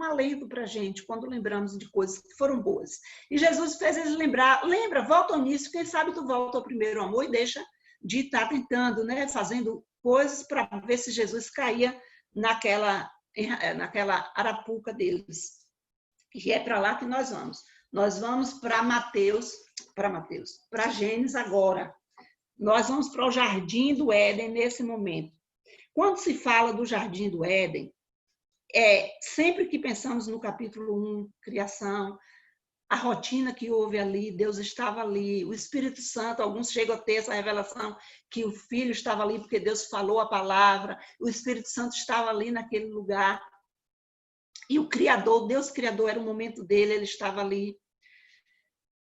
um alento para a gente quando lembramos de coisas que foram boas. E Jesus fez eles lembrar, lembra, volta ao início, quem sabe tu volta ao primeiro amor e deixa de estar tentando, né, fazendo coisas para ver se Jesus caía naquela arapuca deles. E é para lá que nós vamos. Nós vamos para Gênesis agora. Nós vamos para o Jardim do Éden nesse momento. Quando se fala do Jardim do Éden, sempre que pensamos no capítulo 1, criação, a rotina que houve ali, Deus estava ali, o Espírito Santo, alguns chegam a ter essa revelação que o Filho estava ali porque Deus falou a palavra, o Espírito Santo estava ali naquele lugar. E o Criador, Deus Criador, era o momento dele, ele estava ali.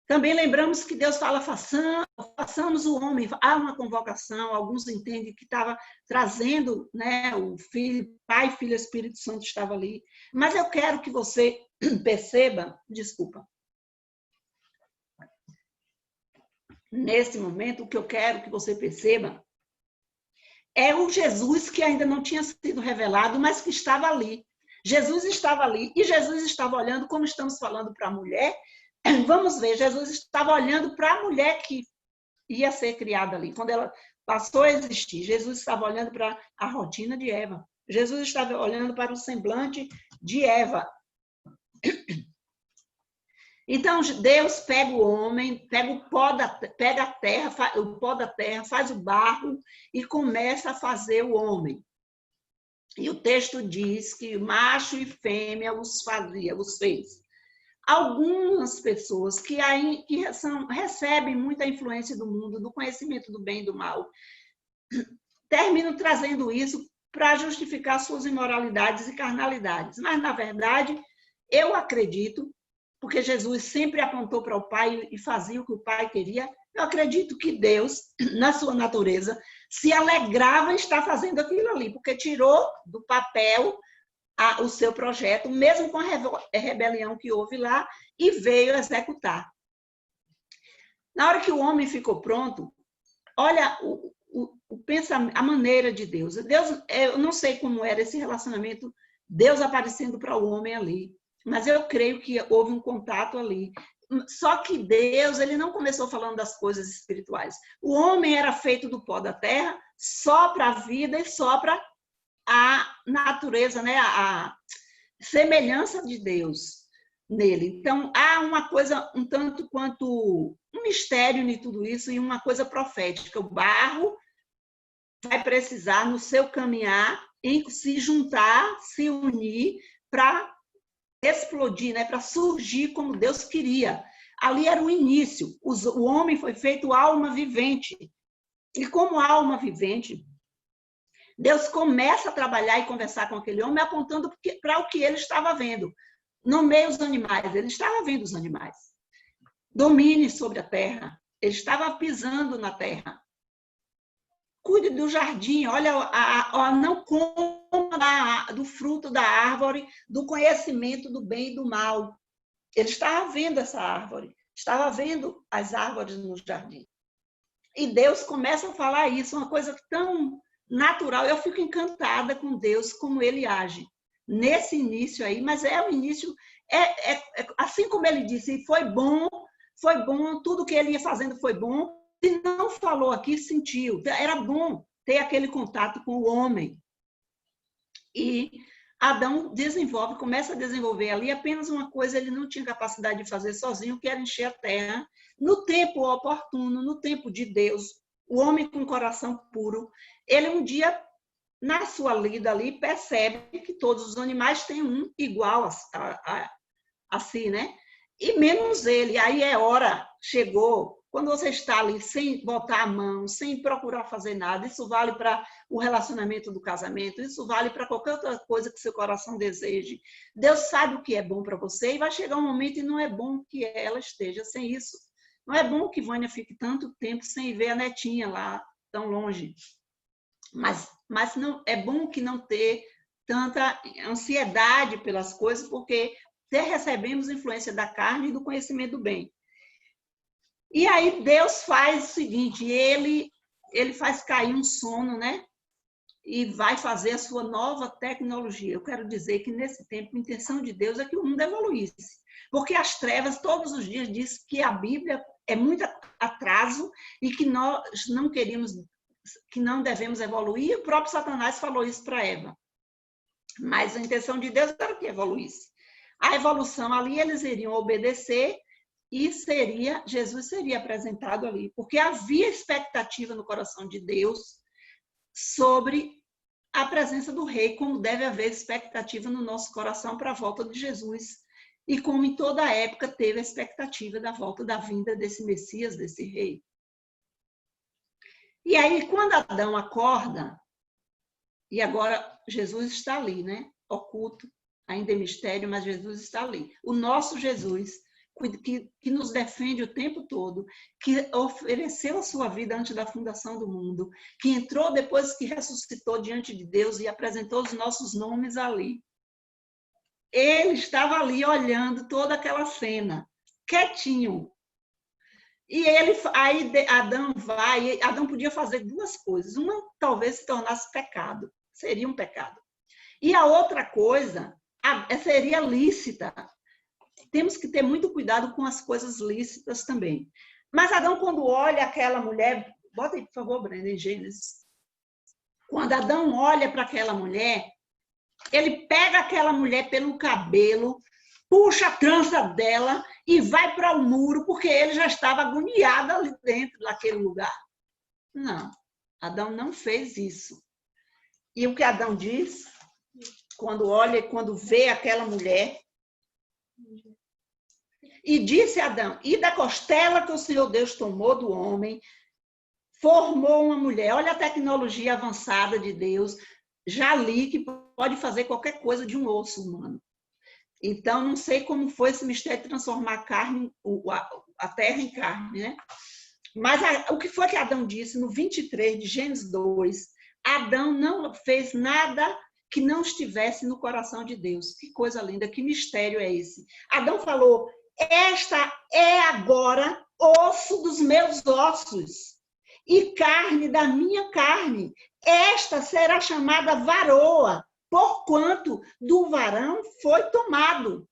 Também lembramos que Deus fala, façamos o homem. Há uma convocação, alguns entendem que estava trazendo, né, o Filho, Pai, Filho e Espírito Santo estava ali. Mas eu quero que você perceba, nesse momento, o que eu quero que você perceba é o Jesus que ainda não tinha sido revelado, mas que estava ali. Jesus estava ali e Jesus estava olhando, como estamos falando para a mulher. Vamos ver, Jesus estava olhando para a mulher que ia ser criada ali. Quando ela passou a existir, Jesus estava olhando para a rotina de Eva. Jesus estava olhando para o semblante de Eva. Então, Deus pega o homem, pega o pó da terra, faz o barro e começa a fazer o homem. E o texto diz que macho e fêmea os fez. Algumas pessoas que recebem muita influência do mundo, do conhecimento do bem e do mal, terminam trazendo isso para justificar suas imoralidades e carnalidades. Mas, na verdade, eu acredito, porque Jesus sempre apontou para o Pai e fazia o que o Pai queria, eu acredito que Deus, na sua natureza, se alegrava em estar fazendo aquilo ali, porque tirou do papel o seu projeto, mesmo com a rebelião que houve lá, e veio executar. Na hora que o homem ficou pronto, olha o pensamento, a maneira de Deus. Deus, eu não sei como era esse relacionamento, Deus aparecendo para o homem ali, mas eu creio que houve um contato ali. Só que Deus, ele não começou falando das coisas espirituais. O homem era feito do pó da terra só para a vida e só para a natureza, né? A semelhança de Deus nele. Então, há uma coisa um tanto quanto um mistério em tudo isso e uma coisa profética. O barro vai precisar, no seu caminhar, se juntar, se unir para explodir, né? Para surgir como Deus queria. Ali era o início. O homem foi feito alma vivente. E como alma vivente, Deus começa a trabalhar e conversar com aquele homem, apontando para o que ele estava vendo. No meio dos animais, ele estava vendo os animais. Domine sobre a terra. Ele estava pisando na terra. Cuide do jardim. Olha, não coma do fruto da árvore, do conhecimento do bem e do mal. Ele estava vendo essa árvore. Estava vendo as árvores no jardim. E Deus começa a falar isso, uma coisa tão natural. Eu fico encantada com Deus, como ele age nesse início aí, mas é o início, assim como ele disse, foi bom, tudo que ele ia fazendo foi bom. Se não falou aqui, sentiu. Era bom ter aquele contato com o homem. E Adão começa a desenvolver ali apenas uma coisa, ele não tinha capacidade de fazer sozinho, que era encher a terra no tempo oportuno, no tempo de Deus. O homem com coração puro, ele um dia, na sua lida ali, percebe que todos os animais têm um igual a si, né? E menos ele. Aí chegou, quando você está ali sem botar a mão, sem procurar fazer nada, isso vale para o relacionamento do casamento, isso vale para qualquer outra coisa que seu coração deseje. Deus sabe o que é bom para você e vai chegar um momento e não é bom que ela esteja sem isso. Não é bom que Vânia fique tanto tempo sem ver a netinha lá, tão longe. Mas não, é bom que não ter tanta ansiedade pelas coisas, porque recebemos influência da carne e do conhecimento do bem. E aí Deus faz o seguinte, ele faz cair um sono, né? e vai fazer a sua nova tecnologia. Eu quero dizer que, nesse tempo, a intenção de Deus é que o mundo evoluísse. Porque as trevas, todos os dias, diz que a Bíblia é muito atraso e que nós não queríamos, que não devemos evoluir. E o próprio Satanás falou isso para Eva. Mas a intenção de Deus era que evoluísse. A evolução ali, eles iriam obedecer e Jesus seria apresentado ali. Porque havia expectativa no coração de Deus sobre a presença do rei, como deve haver expectativa no nosso coração para a volta de Jesus. E como em toda a época teve a expectativa da volta, da vinda desse Messias, desse rei. E aí, quando Adão acorda, e agora Jesus está ali, né? Oculto, ainda é mistério, mas Jesus está ali. O nosso Jesus, que nos defende o tempo todo, que ofereceu a sua vida antes da fundação do mundo, que entrou depois que ressuscitou diante de Deus e apresentou os nossos nomes ali. Ele estava ali olhando toda aquela cena, quietinho. E aí Adão podia fazer duas coisas. Uma, talvez se tornasse pecado, seria um pecado. E a outra coisa seria lícita. Temos que ter muito cuidado com as coisas lícitas também. Mas Adão, quando olha aquela mulher, bota aí, por favor, Brenda, em Gênesis. Quando Adão olha para aquela mulher, ele pega aquela mulher pelo cabelo, puxa a trança dela e vai para o muro, porque ele já estava agoniado ali dentro daquele lugar. Não, Adão não fez isso. E o que Adão diz, quando olha, quando vê aquela mulher, e disse Adão, e da costela que o Senhor Deus tomou do homem, formou uma mulher. Olha a tecnologia avançada de Deus, já li que pode fazer qualquer coisa de um osso humano. Então, não sei como foi esse mistério de transformar a terra em carne, né? Mas o que foi que Adão disse no 23 de Gênesis 2? Adão não fez nada que não estivesse no coração de Deus. Que coisa linda, que mistério é esse? Adão falou, esta é agora osso dos meus ossos e carne da minha carne. Esta será chamada varoa, porquanto do varão foi tomado.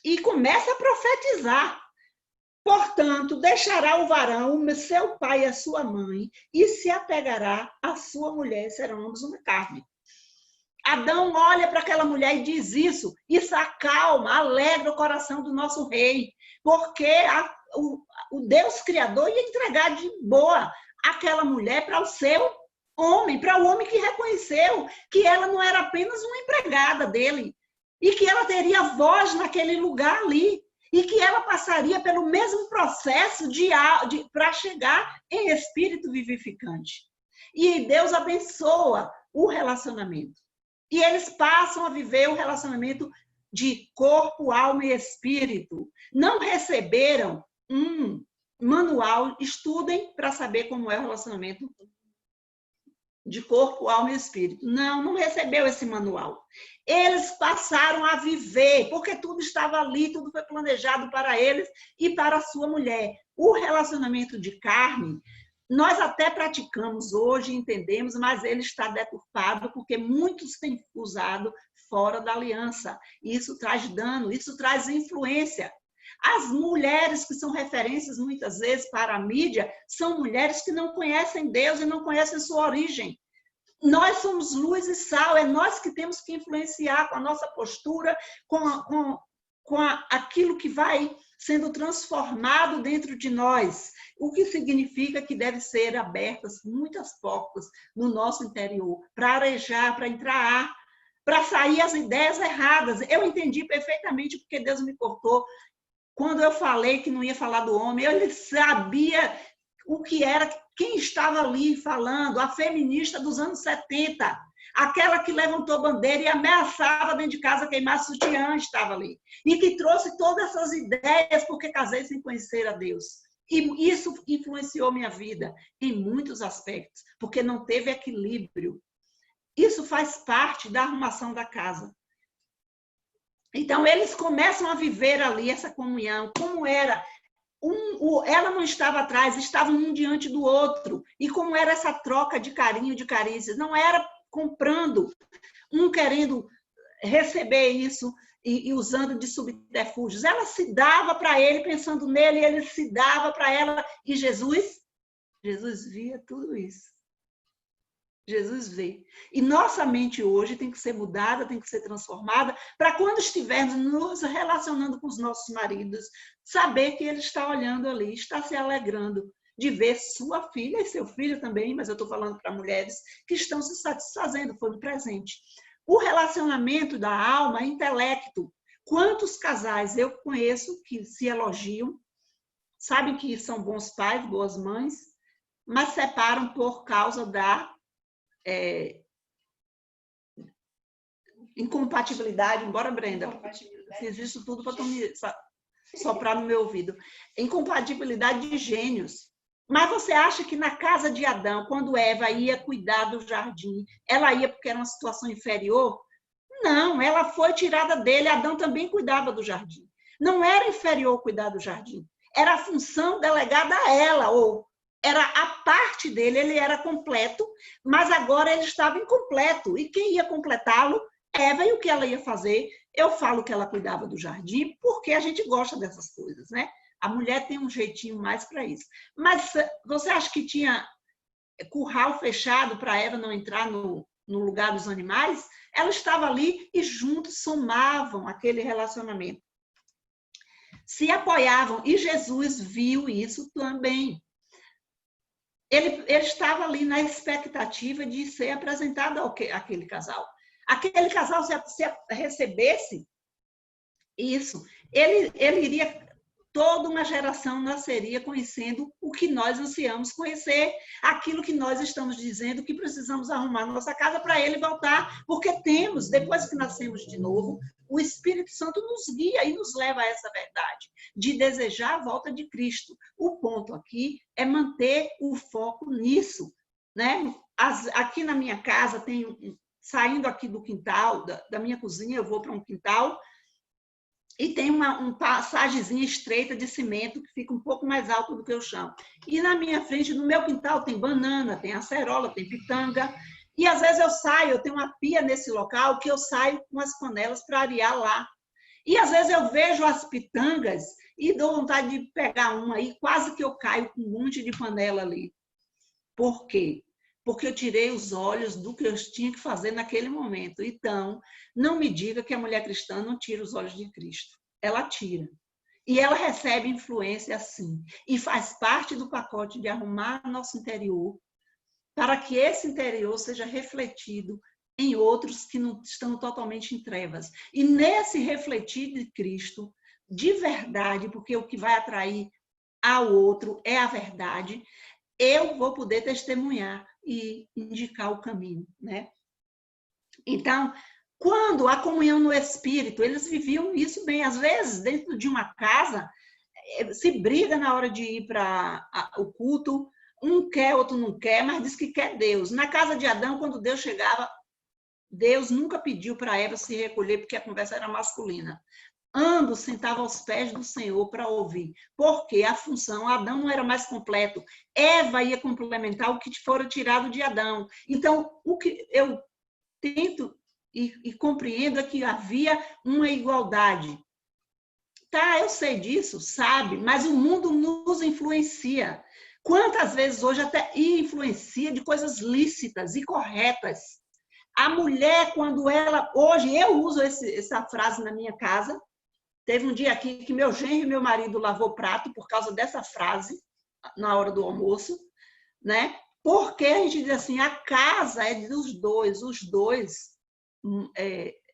E começa a profetizar. Portanto, deixará o varão, seu pai e a sua mãe, e se apegará à sua mulher, serão ambos uma carne. Adão olha para aquela mulher e diz isso acalma, alegra o coração do nosso rei, porque o Deus Criador ia entregar de boa aquela mulher para o seu homem, para o homem que reconheceu que ela não era apenas uma empregada dele, e que ela teria voz naquele lugar ali, e que ela passaria pelo mesmo processo para chegar em espírito vivificante. E Deus abençoa o relacionamento. E eles passam a viver o relacionamento de corpo, alma e espírito. Não receberam um manual, estudem para saber como é o relacionamento de corpo, alma e espírito. Não recebeu esse manual. Eles passaram a viver, porque tudo estava ali, tudo foi planejado para eles e para a sua mulher. O relacionamento de carne, nós até praticamos hoje, entendemos, mas ele está deturpado porque muitos têm usado fora da aliança. Isso traz dano, isso traz influência. As mulheres que são referências muitas vezes para a mídia são mulheres que não conhecem Deus e não conhecem sua origem. Nós somos luz e sal, é nós que temos que influenciar com a nossa postura, com aquilo que vai sendo transformado dentro de nós. O que significa que deve ser abertas muitas portas no nosso interior, para arejar, para entrar ar, para sair as ideias erradas. Eu entendi perfeitamente porque Deus me cortou. Quando eu falei que não ia falar do homem, ele sabia o que era, quem estava ali falando, a feminista dos anos 70, aquela que levantou bandeira e ameaçava dentro de casa queimar sutiã, estava ali. E que trouxe todas essas ideias porque casei sem conhecer a Deus. E isso influenciou minha vida em muitos aspectos, porque não teve equilíbrio. Isso faz parte da arrumação da casa. Então, eles começam a viver ali essa comunhão, como era. Ela não estava atrás, estavam um diante do outro. E como era essa troca de carinho, de carícias. Não era comprando, um querendo receber isso e usando de subterfúgios. Ela se dava para ele, pensando nele, e ele se dava para ela. E Jesus via tudo isso. Jesus vê. E nossa mente hoje tem que ser mudada, tem que ser transformada, para quando estivermos nos relacionando com os nossos maridos, saber que ele está olhando ali, está se alegrando de ver sua filha e seu filho também, mas eu estou falando para mulheres que estão se satisfazendo, foi no presente. O relacionamento da alma, intelecto. Quantos casais eu conheço que se elogiam, sabem que são bons pais, boas mães, mas separam por causa da incompatibilidade, embora, Brenda, fiz isso tudo para tu me soprar no meu ouvido. Incompatibilidade de gênios. Mas você acha que na casa de Adão, quando Eva ia cuidar do jardim, ela ia porque era uma situação inferior? Não, ela foi tirada dele. Adão também cuidava do jardim. Não era inferior cuidar do jardim. Era a função delegada a ela, ou era a parte dele, ele era completo, mas agora ele estava incompleto. E quem ia completá-lo? Eva. E o que ela ia fazer? Eu falo que ela cuidava do jardim porque a gente gosta dessas coisas, né? A mulher tem um jeitinho mais para isso. Mas você acha que tinha curral fechado para Eva não entrar no lugar dos animais? Ela estava ali e juntos somavam aquele relacionamento. Se apoiavam. E Jesus viu isso também. Ele estava ali na expectativa de ser apresentado àquele casal. Aquele casal, se recebesse isso, ele iria... Toda uma geração nasceria conhecendo o que nós ansiamos conhecer, aquilo que nós estamos dizendo que precisamos arrumar na nossa casa para ele voltar, porque temos, depois que nascemos de novo, o Espírito Santo nos guia e nos leva a essa verdade, de desejar a volta de Cristo. O ponto aqui é manter o foco nisso, né? Aqui na minha casa, saindo aqui do quintal, da minha cozinha, eu vou para um quintal, e tem uma passagemzinha estreita de cimento que fica um pouco mais alto do que o chão. E na minha frente, no meu quintal, tem banana, tem acerola, tem pitanga. E às vezes eu saio, eu tenho uma pia nesse local que eu saio com as panelas para arear lá. E às vezes eu vejo as pitangas e dou vontade de pegar uma e quase que eu caio com um monte de panela ali. Por quê? Porque eu tirei os olhos do que eu tinha que fazer naquele momento. Então, não me diga que a mulher cristã não tira os olhos de Cristo. Ela tira. E ela recebe influência assim. E faz parte do pacote de arrumar nosso interior, para que esse interior seja refletido em outros que não estão totalmente em trevas. E nesse refletir de Cristo, de verdade, porque o que vai atrair ao outro é a verdade, eu vou poder testemunhar e indicar o caminho, né? Então, quando a comunhão no Espírito, eles viviam isso bem. Às vezes, dentro de uma casa, se briga na hora de ir para o culto, um quer, outro não quer, mas diz que quer Deus. Na casa de Adão, quando Deus chegava, Deus nunca pediu para Eva se recolher, porque a conversa era masculina. Ambos sentavam aos pés do Senhor para ouvir, porque a função, Adão não era mais completo, Eva ia complementar o que fora tirado de Adão. Então, o que eu tento e compreendo é que havia uma igualdade. Tá, eu sei disso, sabe, mas o mundo nos influencia. Quantas vezes hoje até influencia de coisas lícitas e corretas. A mulher, quando ela... Hoje eu uso essa frase na minha casa. Teve um dia aqui que meu genro e meu marido lavou prato por causa dessa frase, na hora do almoço, né? Porque a gente diz assim, a casa é dos dois, os dois,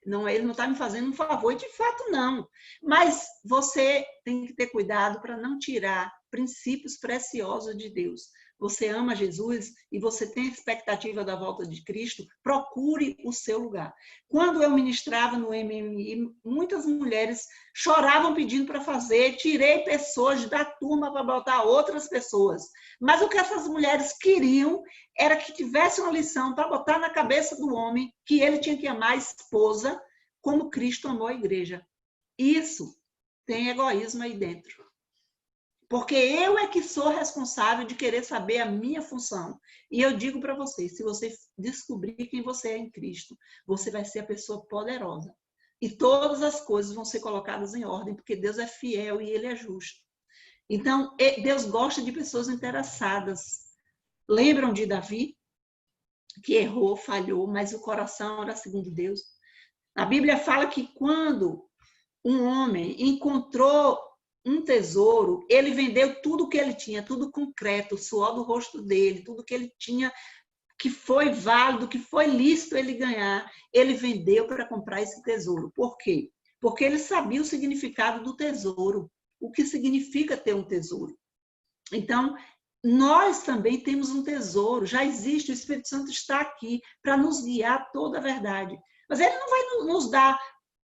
não, ele não está me fazendo um favor, e de fato não. Mas você tem que ter cuidado para não tirar princípios preciosos de Deus. Você ama Jesus e você tem expectativa da volta de Cristo, procure o seu lugar. Quando eu ministrava no MMI, muitas mulheres choravam pedindo para fazer, tirei pessoas da turma para botar outras pessoas. Mas o que essas mulheres queriam era que tivesse uma lição para botar na cabeça do homem que ele tinha que amar a esposa como Cristo amou a igreja. Isso tem egoísmo aí dentro. Porque eu é que sou responsável de querer saber a minha função. E eu digo para vocês, se você descobrir quem você é em Cristo, você vai ser a pessoa poderosa. E todas as coisas vão ser colocadas em ordem, porque Deus é fiel e Ele é justo. Então, Deus gosta de pessoas interessadas. Lembram de Davi? Que errou, falhou, mas o coração era segundo Deus. A Bíblia fala que quando um homem encontrou um tesouro, ele vendeu tudo que ele tinha, tudo concreto, o suor do rosto dele, tudo que ele tinha, que foi válido, que foi lícito ele ganhar, ele vendeu para comprar esse tesouro. Por quê? Porque ele sabia o significado do tesouro, o que significa ter um tesouro. Então, nós também temos um tesouro, já existe, o Espírito Santo está aqui para nos guiar a toda a verdade. Mas ele não vai nos dar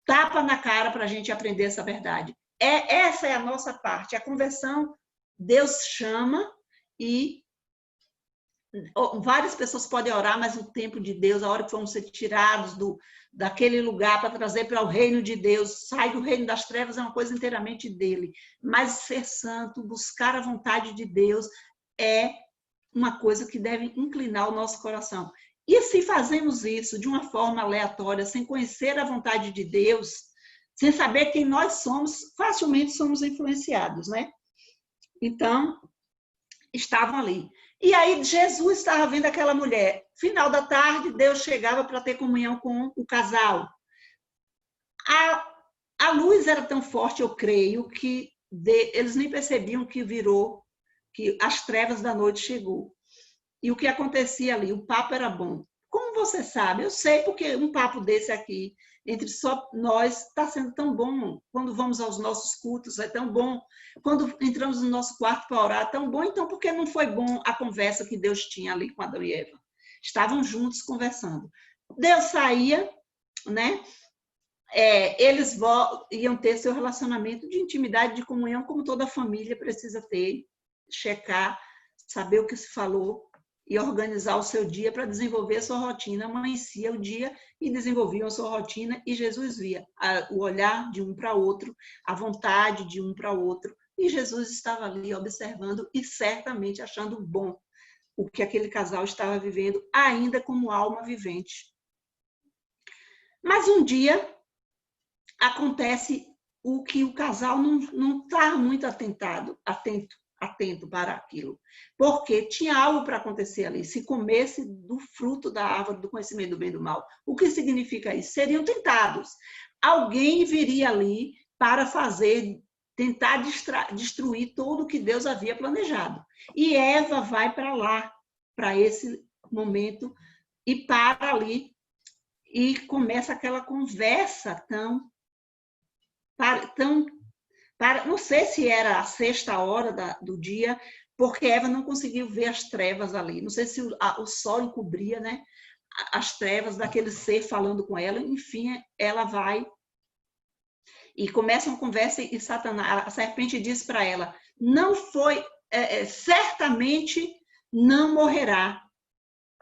tapa na cara para a gente aprender essa verdade. Essa é a nossa parte. A conversão, Deus chama e várias pessoas podem orar, mas o tempo de Deus, a hora que vamos ser tirados daquele lugar para trazer para o reino de Deus, sai do reino das trevas, é uma coisa inteiramente dele. Mas ser santo, buscar a vontade de Deus, é uma coisa que deve inclinar o nosso coração. E se fazemos isso de uma forma aleatória, sem conhecer a vontade de Deus, sem saber quem nós somos, facilmente somos influenciados, né? Então, estavam ali. E aí Jesus estava vendo aquela mulher. Final da tarde, Deus chegava para ter comunhão com o casal. A luz era tão forte, eu creio, que eles nem percebiam que virou, que as trevas da noite chegou. E o que acontecia ali? O papo era bom. Como você sabe? Eu sei, porque um papo desse aqui, entre só nós, está sendo tão bom. Quando vamos aos nossos cultos, é tão bom. Quando entramos no nosso quarto para orar, é tão bom. Então, por que não foi bom a conversa que Deus tinha ali com Adão e Eva? Estavam juntos conversando. Deus saía, né? Eles iam ter seu relacionamento de intimidade, de comunhão, como toda família precisa ter, checar, saber o que se falou e organizar o seu dia para desenvolver a sua rotina. Amanhecia o dia e desenvolviam a sua rotina, e Jesus via o olhar de um para outro, a vontade de um para outro, e Jesus estava ali observando e certamente achando bom o que aquele casal estava vivendo, ainda como alma vivente. Mas um dia acontece o que o casal não está muito atento para aquilo, porque tinha algo para acontecer ali. Se comesse do fruto da árvore do conhecimento do bem e do mal, o que significa isso? Seriam tentados. Alguém viria ali para tentar destruir tudo o que Deus havia planejado. E Eva vai para lá, para esse momento, e para ali, e começa aquela conversa não sei se era a 6ª hora do dia, porque Eva não conseguiu ver as trevas ali. Não sei se o sol encobria, né, as trevas daquele ser falando com ela. Enfim, ela vai e começa uma conversa, e Satanás, a serpente diz para ela, certamente não morrerá.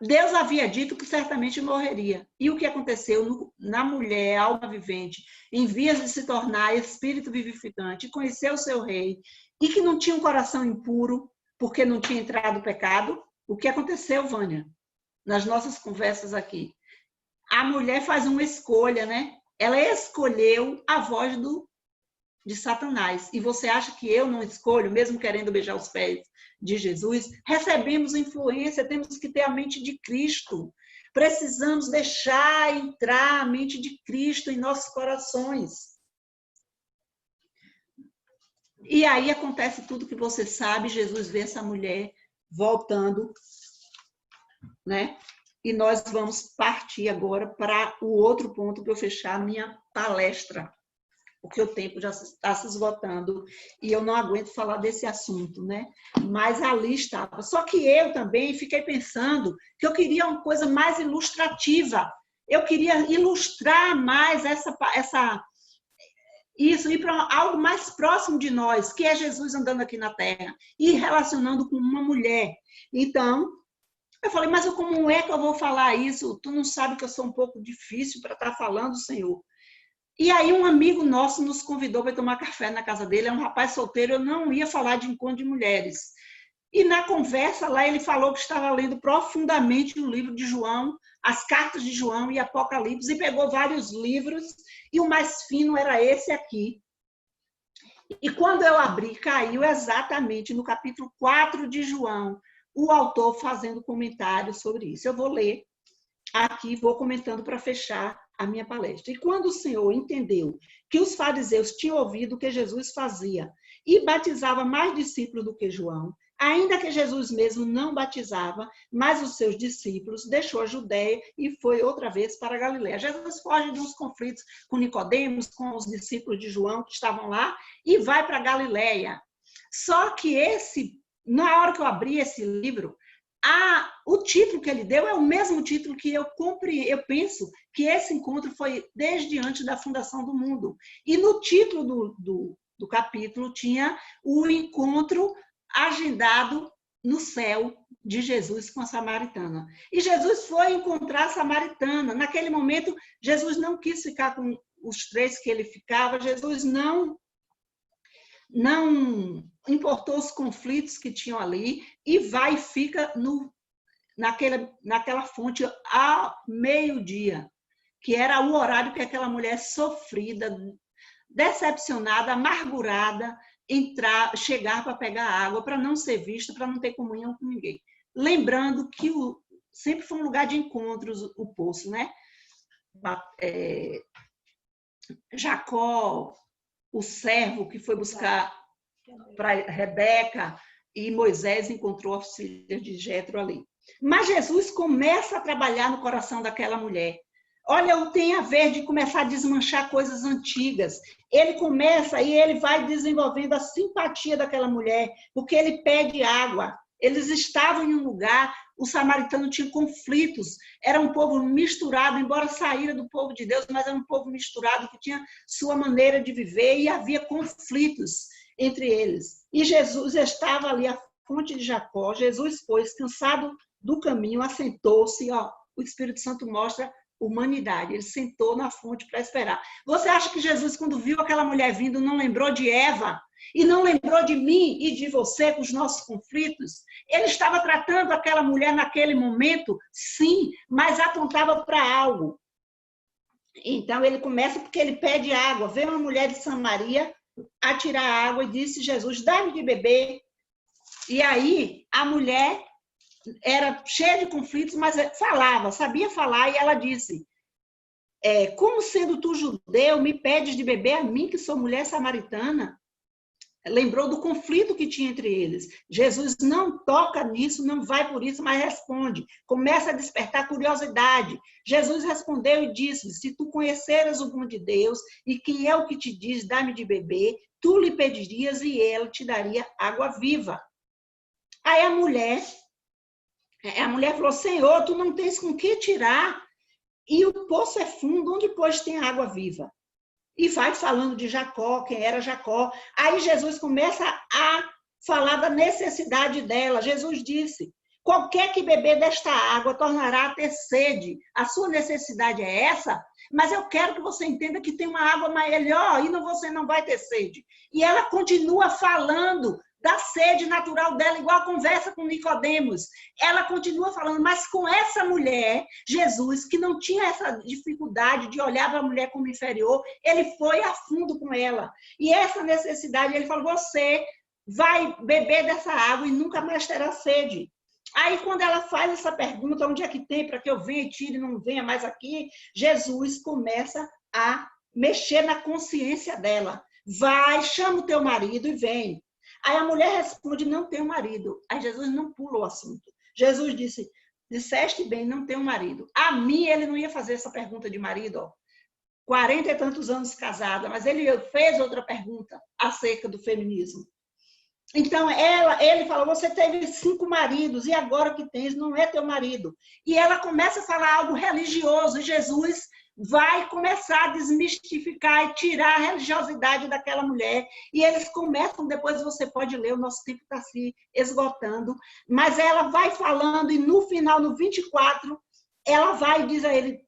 Deus havia dito que certamente morreria. E o que aconteceu na mulher, alma vivente, em vias de se tornar espírito vivificante, conhecer o seu rei, e que não tinha um coração impuro, porque não tinha entrado o pecado? O que aconteceu, Vânia, nas nossas conversas aqui? A mulher faz uma escolha, né? Ela escolheu a voz de Satanás. E você acha que eu não escolho, mesmo querendo beijar os pés de Jesus? Recebemos influência, temos que ter a mente de Cristo. Precisamos deixar entrar a mente de Cristo em nossos corações. E aí acontece tudo que você sabe. Jesus vê essa mulher voltando, né? E nós vamos partir agora para o outro ponto para eu fechar a minha palestra, porque o tempo já está se esgotando e eu não aguento falar desse assunto, né? Mas ali estava. Só que eu também fiquei pensando que eu queria uma coisa mais ilustrativa. Eu queria ilustrar mais isso, ir para algo mais próximo de nós, que é Jesus andando aqui na Terra e relacionando com uma mulher. Então, eu falei, mas como é que eu vou falar isso? Tu não sabe que eu sou um pouco difícil para estar falando, Senhor? E aí um amigo nosso nos convidou para tomar café na casa dele, é um rapaz solteiro, eu não ia falar de encontro de mulheres. E na conversa lá ele falou que estava lendo profundamente o livro de João, as cartas de João e Apocalipse, e pegou vários livros, e o mais fino era esse aqui. E quando eu abri, caiu exatamente no capítulo 4 de João, o autor fazendo comentários sobre isso. Eu vou ler aqui, vou comentando para fechar a minha palestra. E quando o Senhor entendeu que os fariseus tinham ouvido o que Jesus fazia e batizava mais discípulos do que João, ainda que Jesus mesmo não batizava, mas os seus discípulos, deixou a Judéia e foi outra vez para a Galiléia. Jesus foge de uns conflitos com Nicodemos, com os discípulos de João que estavam lá, e vai para a Galiléia. Só que na hora que eu abri esse livro, o título que ele deu é o mesmo título que eu penso que esse encontro foi desde antes da fundação do mundo. E no título do capítulo tinha o encontro agendado no céu de Jesus com a samaritana. E Jesus foi encontrar a samaritana. Naquele momento, Jesus não quis ficar com os 3 que ele ficava, Jesus não importou os conflitos que tinham ali, e vai e fica naquela fonte ao meio-dia, que era o horário que aquela mulher sofrida, decepcionada, amargurada, chegar para pegar água, para não ser vista, para não ter comunhão com ninguém. Lembrando que sempre foi um lugar de encontros, o poço, né? Jacó, o servo que foi buscar para Rebeca, e Moisés encontrou as filhas de Jetro ali. Mas Jesus começa a trabalhar no coração daquela mulher. Olha, tem a ver de começar a desmanchar coisas antigas. Ele começa e ele vai desenvolvendo a simpatia daquela mulher, porque ele pede água. Eles estavam em um lugar, o samaritano tinha conflitos, era um povo misturado, embora saíra do povo de Deus, mas era um povo misturado que tinha sua maneira de viver e havia conflitos entre eles. E Jesus estava ali à fonte de Jacó. Jesus, pois, cansado do caminho, assentou-se. O Espírito Santo mostra humanidade. Ele sentou na fonte para esperar. Você acha que Jesus, quando viu aquela mulher vindo, não lembrou de Eva? E não lembrou de mim e de você com os nossos conflitos? Ele estava tratando aquela mulher naquele momento, sim, mas apontava para algo. Então, ele começa porque ele pede água. Vê uma mulher de Samaria a tirar água e disse: Jesus, dá-me de beber. E aí, a mulher era cheia de conflitos, mas falava, sabia falar, e ela disse: como sendo tu judeu, me pedes de beber a mim, que sou mulher samaritana? Lembrou do conflito que tinha entre eles. Jesus não toca nisso, não vai por isso, mas responde. Começa a despertar curiosidade. Jesus respondeu e disse: se tu conheceras o dom de Deus, e quem é o que te diz, dá-me de beber, tu lhe pedirias e ela te daria água viva. Aí a mulher falou: Senhor, tu não tens com que tirar, e o poço é fundo, onde pois tem água viva? E vai falando de Jacó, quem era Jacó. Aí Jesus começa a falar da necessidade dela. Jesus disse: qualquer que beber desta água tornará a ter sede. A sua necessidade é essa, mas eu quero que você entenda que tem uma água melhor e você não vai ter sede. E ela continua falando da sede natural dela, igual a conversa com Nicodemos. Ela continua falando, mas com essa mulher, Jesus, que não tinha essa dificuldade de olhar para a mulher como inferior, ele foi a fundo com ela. E essa necessidade, ele falou: você vai beber dessa água e nunca mais terá sede. Aí, quando ela faz essa pergunta, onde é que tem para que eu venha e tire e não venha mais aqui, Jesus começa a mexer na consciência dela. Vai, chama o teu marido e vem. Aí a mulher responde: não tenho marido. Aí Jesus não pula o assunto. Jesus disse: disseste bem, não tenho marido. A mim ele não ia fazer essa pergunta de marido, 40 e tantos anos casada, mas ele fez outra pergunta acerca do feminismo. Então ele falou: você teve 5 maridos e agora que tens não é teu marido. E ela começa a falar algo religioso, e Jesus vai começar a desmistificar e tirar a religiosidade daquela mulher. E eles começam, depois você pode ler, o nosso tempo está se esgotando, mas ela vai falando, e no final, no 24, ela vai e diz a ele: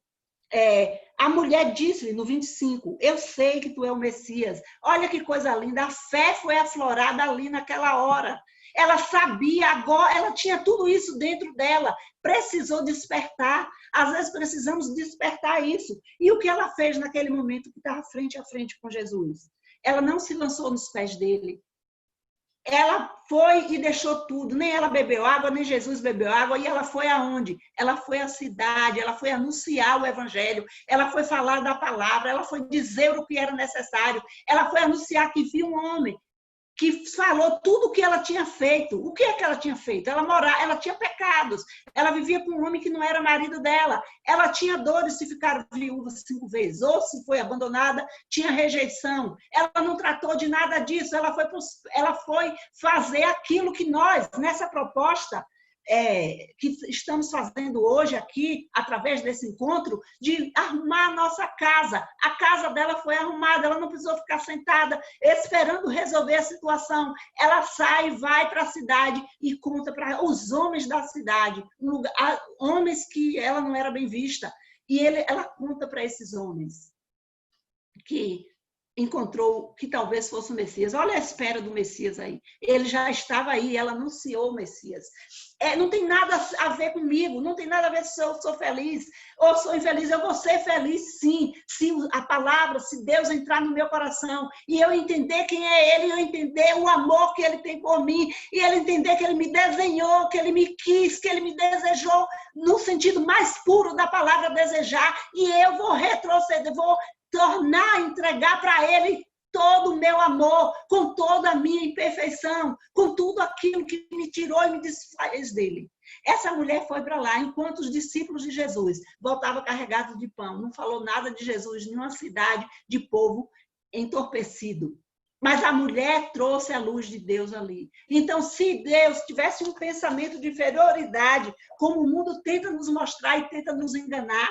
A mulher disse no 25, eu sei que tu é o Messias. Olha que coisa linda, a fé foi aflorada ali naquela hora. Ela sabia, agora ela tinha tudo isso dentro dela, precisou despertar. Às vezes precisamos despertar isso. E o que ela fez naquele momento que estava frente a frente com Jesus? Ela não se lançou nos pés dele. Ela foi e deixou tudo. Nem ela bebeu água, nem Jesus bebeu água. E ela foi aonde? Ela foi à cidade, ela foi anunciar o evangelho, ela foi falar da palavra, ela foi dizer o que era necessário, ela foi anunciar que viu um homem que falou tudo o que ela tinha feito. O que é que ela tinha feito? Ela tinha pecados, ela vivia com um homem que não era marido dela, ela tinha dores se ficar viúva 5 vezes, ou se foi abandonada, tinha rejeição. Ela não tratou de nada disso, ela foi fazer aquilo que nós, nessa proposta, que estamos fazendo hoje aqui, através desse encontro, de arrumar a nossa casa. A casa dela foi arrumada, ela não precisou ficar sentada esperando resolver a situação. Ela sai, vai para a cidade e conta para os homens da cidade, homens que ela não era bem vista. E ela conta para esses homens que encontrou que talvez fosse o Messias. Olha a espera do Messias aí. Ele já estava aí, ela anunciou o Messias. Não tem nada a ver comigo, não tem nada a ver se eu sou feliz ou sou infeliz. Eu vou ser feliz, sim, se a palavra, se Deus entrar no meu coração e eu entender quem é Ele, eu entender o amor que Ele tem por mim, e Ele entender que Ele me desenhou, que Ele me quis, que Ele me desejou no sentido mais puro da palavra desejar, e eu vou retroceder, vou entregar para Ele todo o meu amor, com toda a minha imperfeição, com tudo aquilo que me tirou e me desfez dele. Essa mulher foi para lá, enquanto os discípulos de Jesus voltavam carregados de pão, não falou nada de Jesus em uma cidade de povo entorpecido. Mas a mulher trouxe a luz de Deus ali. Então, se Deus tivesse um pensamento de inferioridade, como o mundo tenta nos mostrar e tenta nos enganar,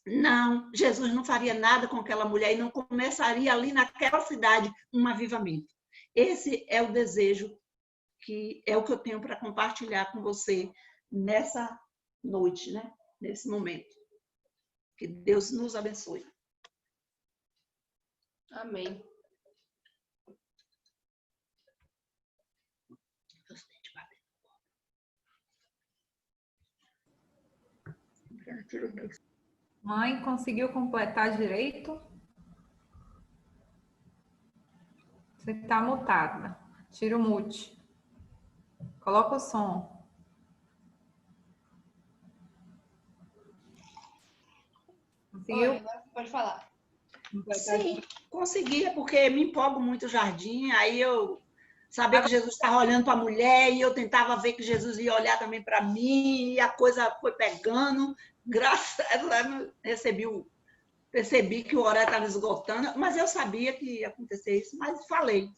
não, Jesus não faria nada com aquela mulher e não começaria ali naquela cidade um avivamento. Esse é o desejo, que é o que eu tenho para compartilhar com você nessa noite, né? Nesse momento. Que Deus nos abençoe. Amém. Mãe, conseguiu completar direito? Você está mutada. Tira o mute. Coloca o som. Conseguiu? Oi, pode falar. Sim, conseguia, porque me empolgo muito o jardim, aí eu sabia que Jesus estava olhando para a mulher e eu tentava ver que Jesus ia olhar também para mim, e a coisa foi pegando. Graças a Deus, percebi que o horário estava esgotando, mas eu sabia que ia acontecer isso, mas falei.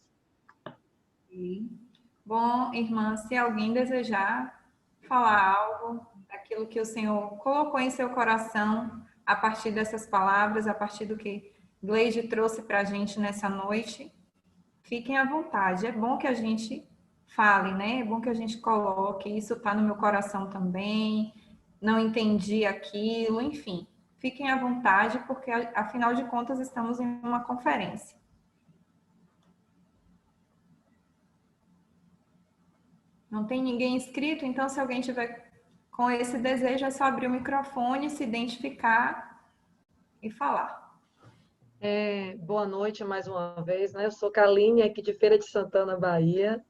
Bom, irmã, se alguém desejar falar algo daquilo que o Senhor colocou em seu coração, a partir dessas palavras, a partir do que Gleide trouxe para a gente nessa noite, fiquem à vontade. É bom que a gente fale, né? É bom que a gente coloque, isso está no meu coração também, não entendi aquilo, enfim. Fiquem à vontade, porque, afinal de contas, estamos em uma conferência. Não tem ninguém inscrito, então, se alguém tiver com esse desejo, é só abrir o microfone, se identificar e falar. Boa noite mais uma vez, né? Eu sou Kaline, aqui de Feira de Santana, Bahia,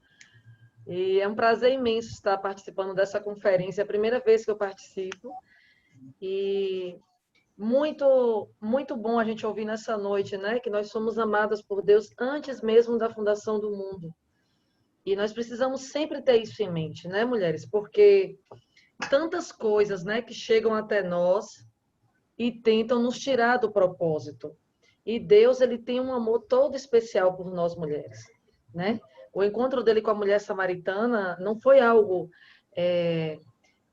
e é um prazer imenso estar participando dessa conferência, é a primeira vez que eu participo, e muito, muito bom a gente ouvir nessa noite, né? Que nós somos amadas por Deus antes mesmo da fundação do mundo. E nós precisamos sempre ter isso em mente, né, mulheres? Porque tantas coisas, né, que chegam até nós e tentam nos tirar do propósito. E Deus, ele tem um amor todo especial por nós mulheres, né? O encontro dele com a mulher samaritana não foi algo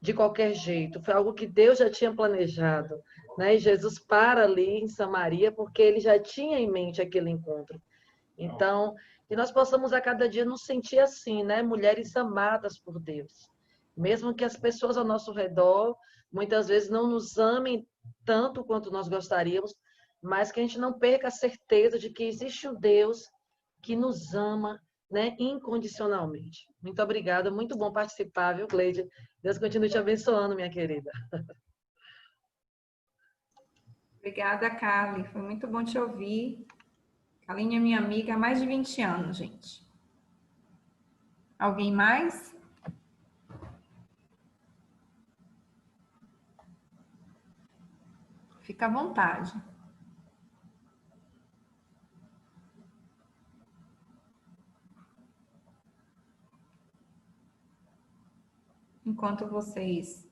de qualquer jeito, foi algo que Deus já tinha planejado, né? E Jesus para ali em Samaria porque ele já tinha em mente aquele encontro. Então, que nós possamos a cada dia nos sentir assim, né? Mulheres amadas por Deus, Mesmo que as pessoas ao nosso redor muitas vezes não nos amem tanto quanto nós gostaríamos, mas que a gente não perca a certeza de que existe um Deus que nos ama, né, incondicionalmente. Muito obrigada, muito bom participar, viu, Gleide? Deus continue te abençoando, minha querida. Obrigada, Carly. Foi muito bom te ouvir. Carlinha é minha amiga há mais de 20 anos, gente. Alguém mais? Fica à vontade. Enquanto vocês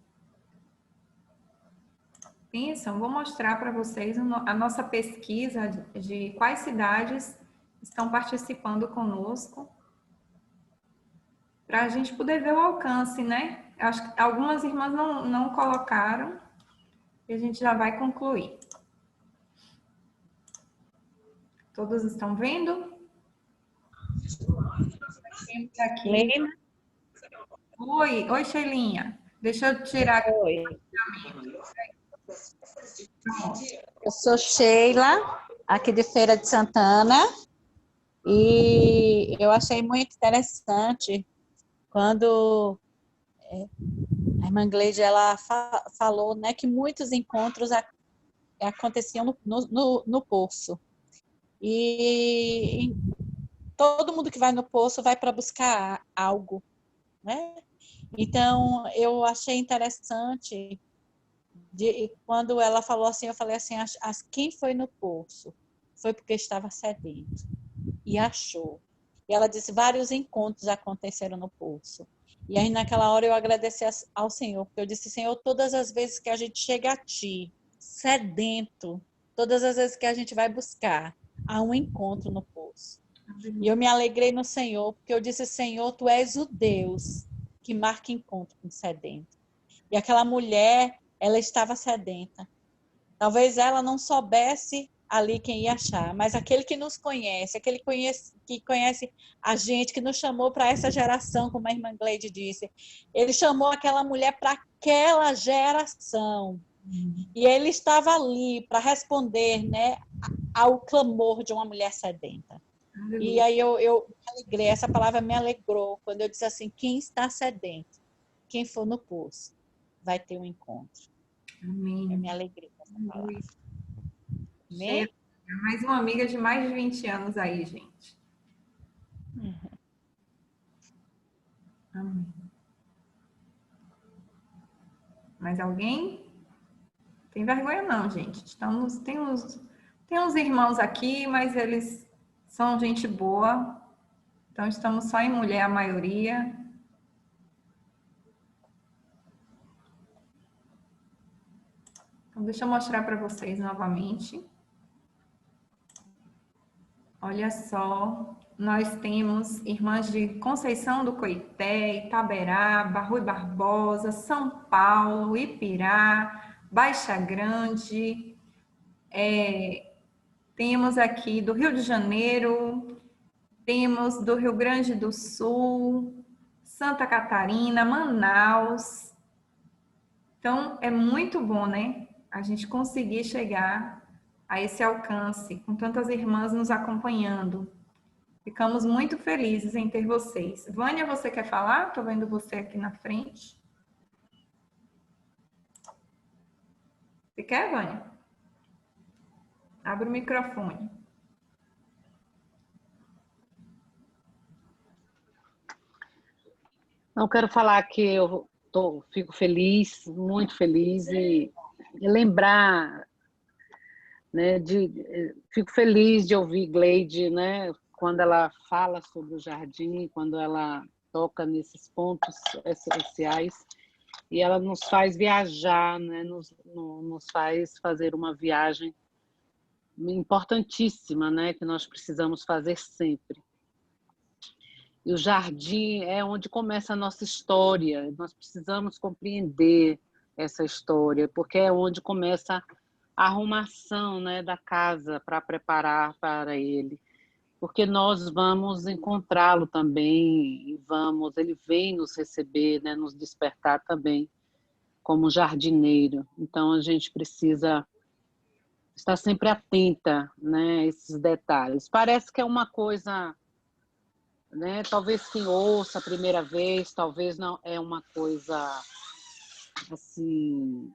pensam, vou mostrar para vocês a nossa pesquisa de quais cidades estão participando conosco, para a gente poder ver o alcance, né? Acho que algumas irmãs não colocaram e a gente já vai concluir. Todos estão vendo? Temos aqui. Oi, Sheilinha. Deixa eu tirar. Oi. Eu sou Sheila, aqui de Feira de Santana, e eu achei muito interessante quando a irmã Gleide, ela falou, né, que muitos encontros aconteciam no poço. E todo mundo que vai no poço vai para buscar algo, né? Então, eu achei interessante quando ela falou assim, eu falei assim, quem foi no poço? Foi porque estava sedento e achou. E ela disse, vários encontros aconteceram no poço. E aí, naquela hora, eu agradeci ao Senhor, porque eu disse, Senhor, todas as vezes que a gente chega a Ti, sedento, todas as vezes que a gente vai buscar, há um encontro no poço. E eu me alegrei no Senhor, porque eu disse, Senhor, Tu és o Deus que marca encontro com o sedento. E aquela mulher, ela estava sedenta. Talvez ela não soubesse ali quem ia achar, mas aquele que nos conhece, que conhece a gente, que nos chamou para essa geração, como a irmã Gleide disse, ele chamou aquela mulher para aquela geração. E ele estava ali para responder, né, ao clamor de uma mulher sedenta. E aí eu me alegrei, essa palavra me alegrou, quando eu disse assim, quem está sedento, quem for no poço, vai ter um encontro. Amém. Eu me alegrei com essa palavra. Amém? Mais uma amiga de mais de 20 anos aí, gente. Amém. Mais alguém? Tem vergonha não, gente. Tem uns irmãos aqui, mas eles são gente boa. Então, estamos só em mulher, a maioria. Então, deixa eu mostrar para vocês novamente. Olha só, nós temos irmãs de Conceição do Coité, Itaberaba, Rui Barbosa, São Paulo, Ipirá, Baixa Grande. Temos aqui do Rio de Janeiro, temos do Rio Grande do Sul, Santa Catarina, Manaus. Então, é muito bom, né? A gente conseguir chegar a esse alcance, com tantas irmãs nos acompanhando. Ficamos muito felizes em ter vocês. Vânia, você quer falar? Estou vendo você aqui na frente. Você quer, Vânia? Abre o microfone. Não quero falar que eu fico feliz, muito feliz, e lembrar, né, fico feliz de ouvir Gleide, né, quando ela fala sobre o jardim, quando ela toca nesses pontos essenciais, e ela nos faz viajar, né, nos faz fazer uma viagem importantíssima, né, que nós precisamos fazer sempre. E o jardim é onde começa a nossa história. Nós precisamos compreender essa história, porque é onde começa a arrumação, né, da casa para preparar para ele. porque nós vamos encontrá-lo também, e ele vem nos receber, né, nos despertar também, como jardineiro. Então, a gente precisa estar sempre atenta, né, a esses detalhes. Parece que é uma coisa, né, talvez quem ouça a primeira vez, talvez não é uma coisa assim.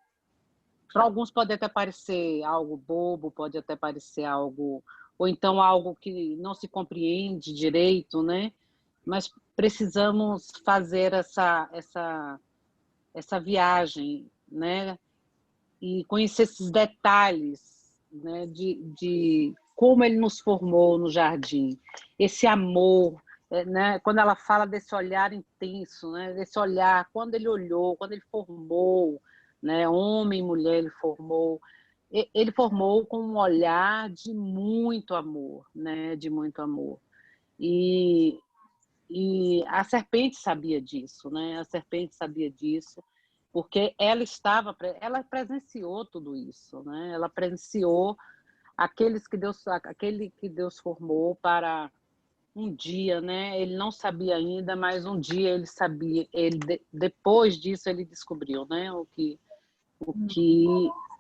Para alguns pode até parecer algo bobo, pode até parecer algo, ou então algo que não se compreende direito, né? Mas precisamos fazer essa viagem, né? E conhecer esses detalhes, né? De como ele nos formou no jardim, esse amor, né? Quando ela fala desse olhar intenso, né? Desse olhar, quando ele olhou, quando ele formou, né? Homem e mulher ele formou com um olhar de muito amor, né? De muito amor. E a serpente sabia disso, né? A serpente sabia disso, porque ela presenciou tudo isso, né? Ela presenciou aquele que Deus formou para um dia, né? Ele não sabia ainda, mas um dia ele sabia. Depois disso ele descobriu, né? O que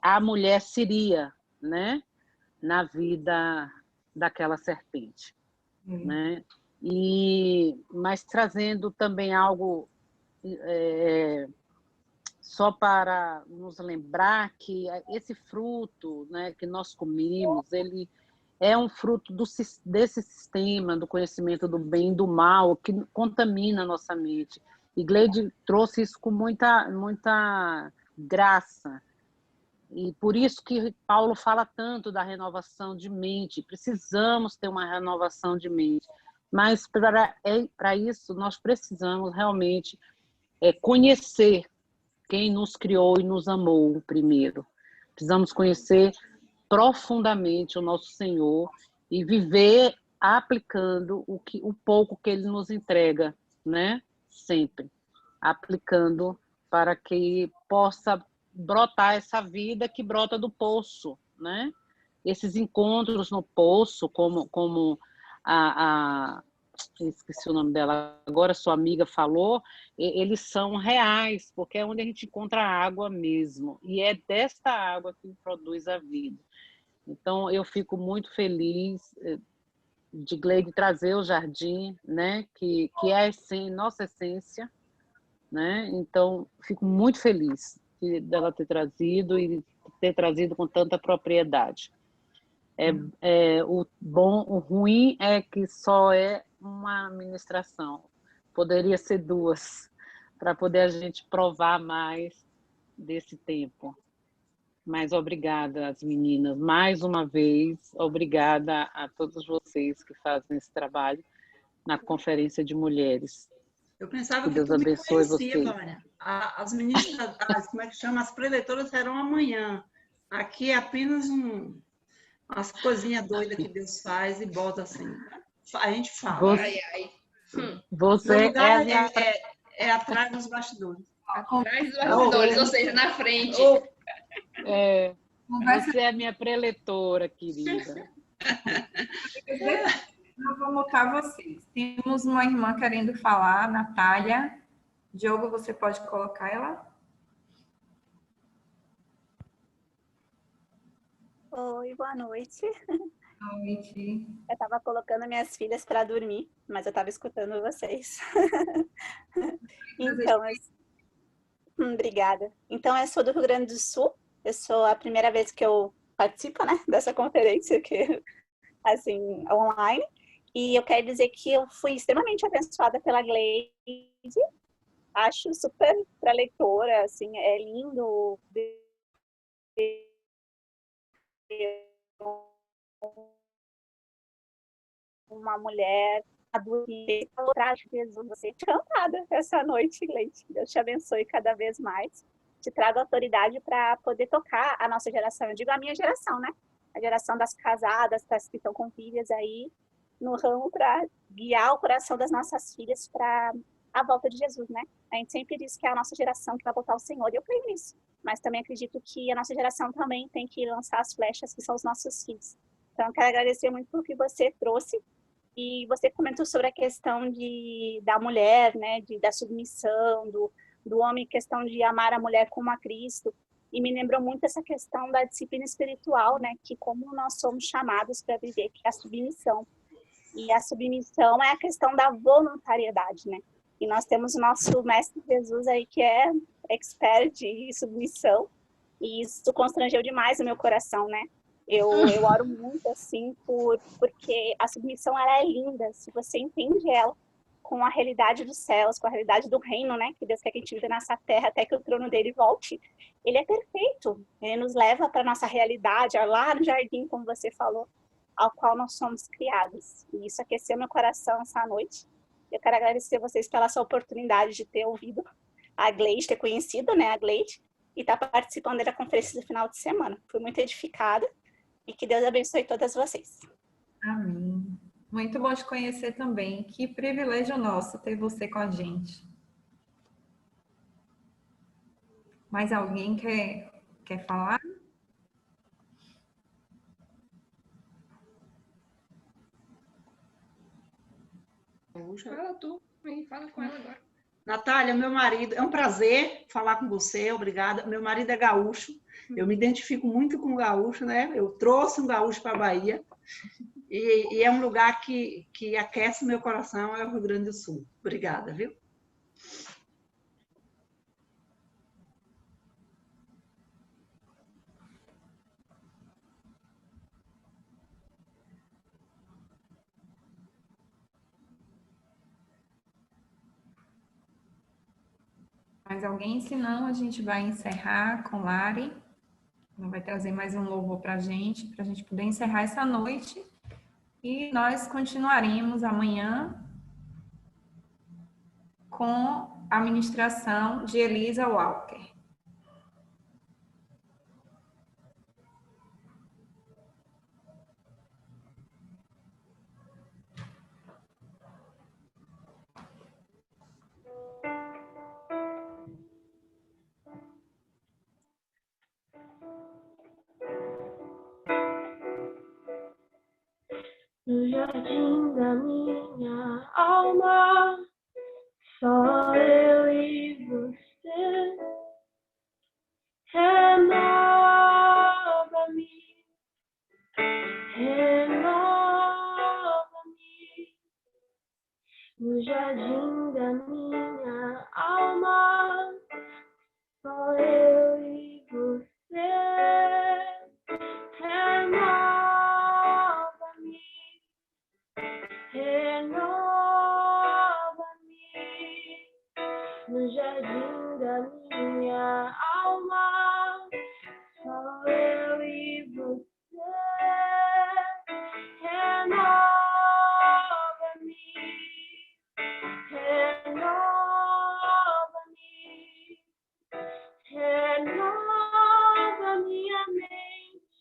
a mulher seria, né? Na vida daquela serpente, né? Mas trazendo também algo só para nos lembrar que esse fruto, né, que nós comemos, ele é um fruto desse sistema do conhecimento do bem e do mal que contamina a nossa mente. E Gleide trouxe isso com muita graça. E por isso que Paulo fala tanto da renovação de mente. Precisamos ter uma renovação de mente. Mas para isso nós precisamos realmente conhecer quem nos criou e nos amou primeiro. Precisamos conhecer profundamente o nosso Senhor e viver aplicando o pouco que Ele nos entrega, né? Sempre aplicando para que possa brotar essa vida que brota do poço, né? Esses encontros no poço, como esqueci o nome dela agora, sua amiga falou, eles são reais, porque é onde a gente encontra a água mesmo, e é desta água que produz a vida. Então, eu fico muito feliz de Gleide trazer o jardim, né, que é nossa essência, né? Então, fico muito feliz dela ter trazido e ter trazido com tanta propriedade. O ruim é que só é uma ministração. Poderia ser duas, para poder a gente provar mais desse tempo. Mas obrigada às meninas, mais uma vez, obrigada a todos vocês que fazem esse trabalho na Conferência de Mulheres. Eu pensava que Deus tu abençoe vocês. Glória. As ministras, como é que chama? As preletoras serão amanhã. Aqui é apenas umas coisinhas doidas que Deus faz e bota assim. A gente fala. Você é atrás dos bastidores. Atrás dos bastidores, ou seja, na frente. Você é a minha preletora, querida. Eu vou mutar vocês. Temos uma irmã querendo falar, Natália. Diogo, você pode colocar ela? Oi, boa noite. Boa noite. Eu estava colocando minhas filhas para dormir, mas eu estava escutando vocês. Então, obrigada. Então, eu sou do Rio Grande do Sul. Eu sou a primeira vez que eu participo, né, dessa conferência que, assim, online. E eu quero dizer que eu fui extremamente abençoada pela Gleide. Acho super para leitora, assim, é lindo uma mulher adulta de Jesus. Você é encantada essa noite, Gleide. Deus te abençoe cada vez mais. Te trago autoridade para poder tocar a nossa geração. Eu digo a minha geração, né? A geração das casadas, das que estão com filhas aí no ramo para guiar o coração das nossas filhas para a volta de Jesus, né? A gente sempre diz que é a nossa geração que vai voltar ao Senhor, e eu creio nisso. Mas também acredito que a nossa geração também tem que lançar as flechas que são os nossos filhos. Então, eu quero agradecer muito pelo que você trouxe E você comentou sobre a questão da mulher, né, da submissão, do homem, questão de amar a mulher como a Cristo. E me lembrou muito essa questão da disciplina espiritual, né, que como nós somos chamados para viver, que é a submissão. E a submissão é a questão da voluntariedade, né? E nós temos o nosso Mestre Jesus aí, que é expert em submissão. E isso constrangeu demais o meu coração, né? Eu oro muito, assim, porque a submissão, ela é linda. Se você entende ela com a realidade dos céus, com a realidade do reino, né? Que Deus quer que a gente viva nessa terra até que o trono dele volte. Ele é perfeito. Ele nos leva para a nossa realidade, lá no jardim, como você falou, ao qual nós somos criados. E isso aqueceu meu coração essa noite. Eu quero agradecer vocês pela sua oportunidade de ter ouvido a Gleide, ter conhecido, né, a Gleide, e estar participando da conferência do final de semana. Fui muito edificada e que Deus abençoe todas vocês. Amém. Muito bom te conhecer também. Que privilégio nosso ter você com a gente. Mais alguém quer falar? Fala tu, fala com ela agora. Natália, meu marido, é um prazer falar com você, obrigada. Meu marido é gaúcho, eu me identifico muito com o gaúcho, né? Eu trouxe um gaúcho para a Bahia e é um lugar que aquece meu coração, é o Rio Grande do Sul. Obrigada, viu? Mais alguém? Se não, a gente vai encerrar com Lari. Ela vai trazer mais um louvor para a gente poder encerrar essa noite. E nós continuaremos amanhã com a ministração de Elisa Walker. No jardim da minha alma, só eu e você. Renova-me, renova-me. No jardim da minha alma, só eu e você. Renova-me, renova-me. No jardim da minha alma, só eu e você. Renova-me, renova-me, renova minha mente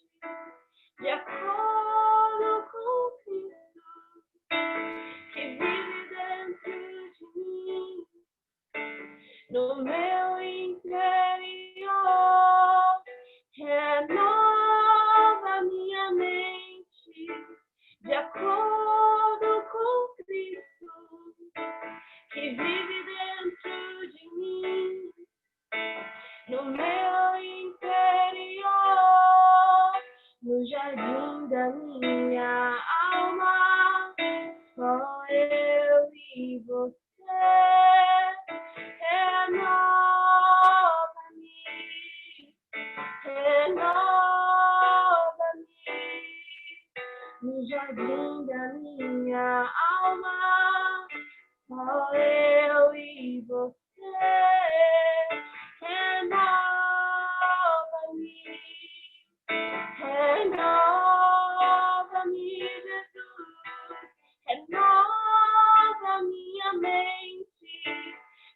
de acordo com Cristo que vive dentro de mim, no meu interior. Renova minha mente de acordo com Cristo que vive dentro de mim, no meu interior. No jardim da minha alma, só eu e você. Renova-me, renova-me. No jardim da minha alma, só eu e você. Renova-me, renova-me, Jesus. Renova minha mente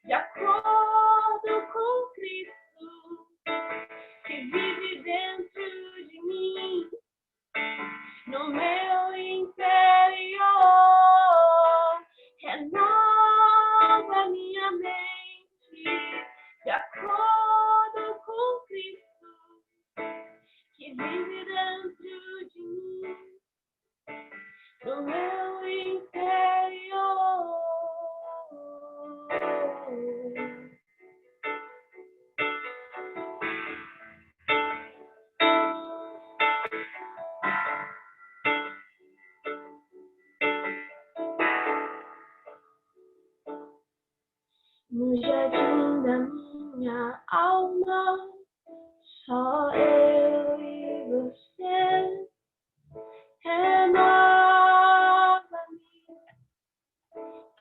de acordo com Cristo que vive dentro de mim, no meu interior. Renova No jardim da minha alma, só eu e você. Renova-me,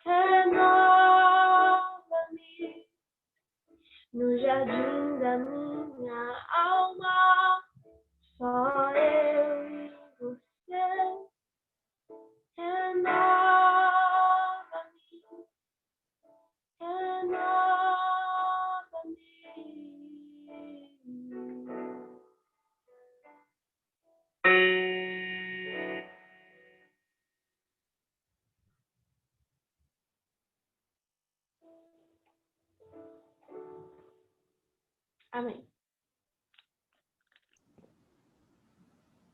renova-me. No jardim da minha alma, só eu e você. Renova-me, renova-me. Amém.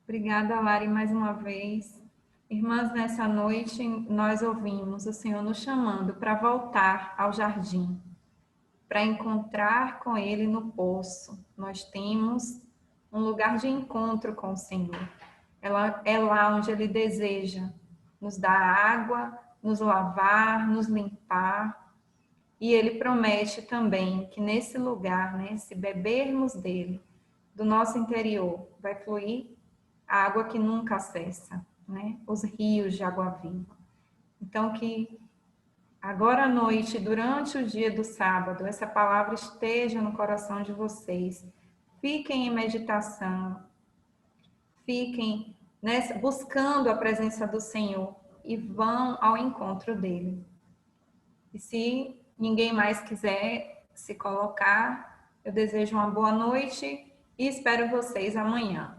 Obrigada, Lari, mais uma vez. Irmãs, nessa noite nós ouvimos o Senhor nos chamando para voltar ao jardim, para encontrar com Ele no poço. Nós temos um lugar de encontro com o Senhor. É lá onde Ele deseja nos dar água, nos lavar, nos limpar. E Ele promete também que nesse lugar, né, se bebermos dele, do nosso interior, vai fluir a água que nunca cessa, né? Os rios de água viva. Então, que agora à noite, durante o dia do sábado, essa palavra esteja no coração de vocês. Fiquem em meditação, fiquem buscando a presença do Senhor e vão ao encontro dele. E se ninguém mais quiser se colocar, eu desejo uma boa noite e espero vocês amanhã.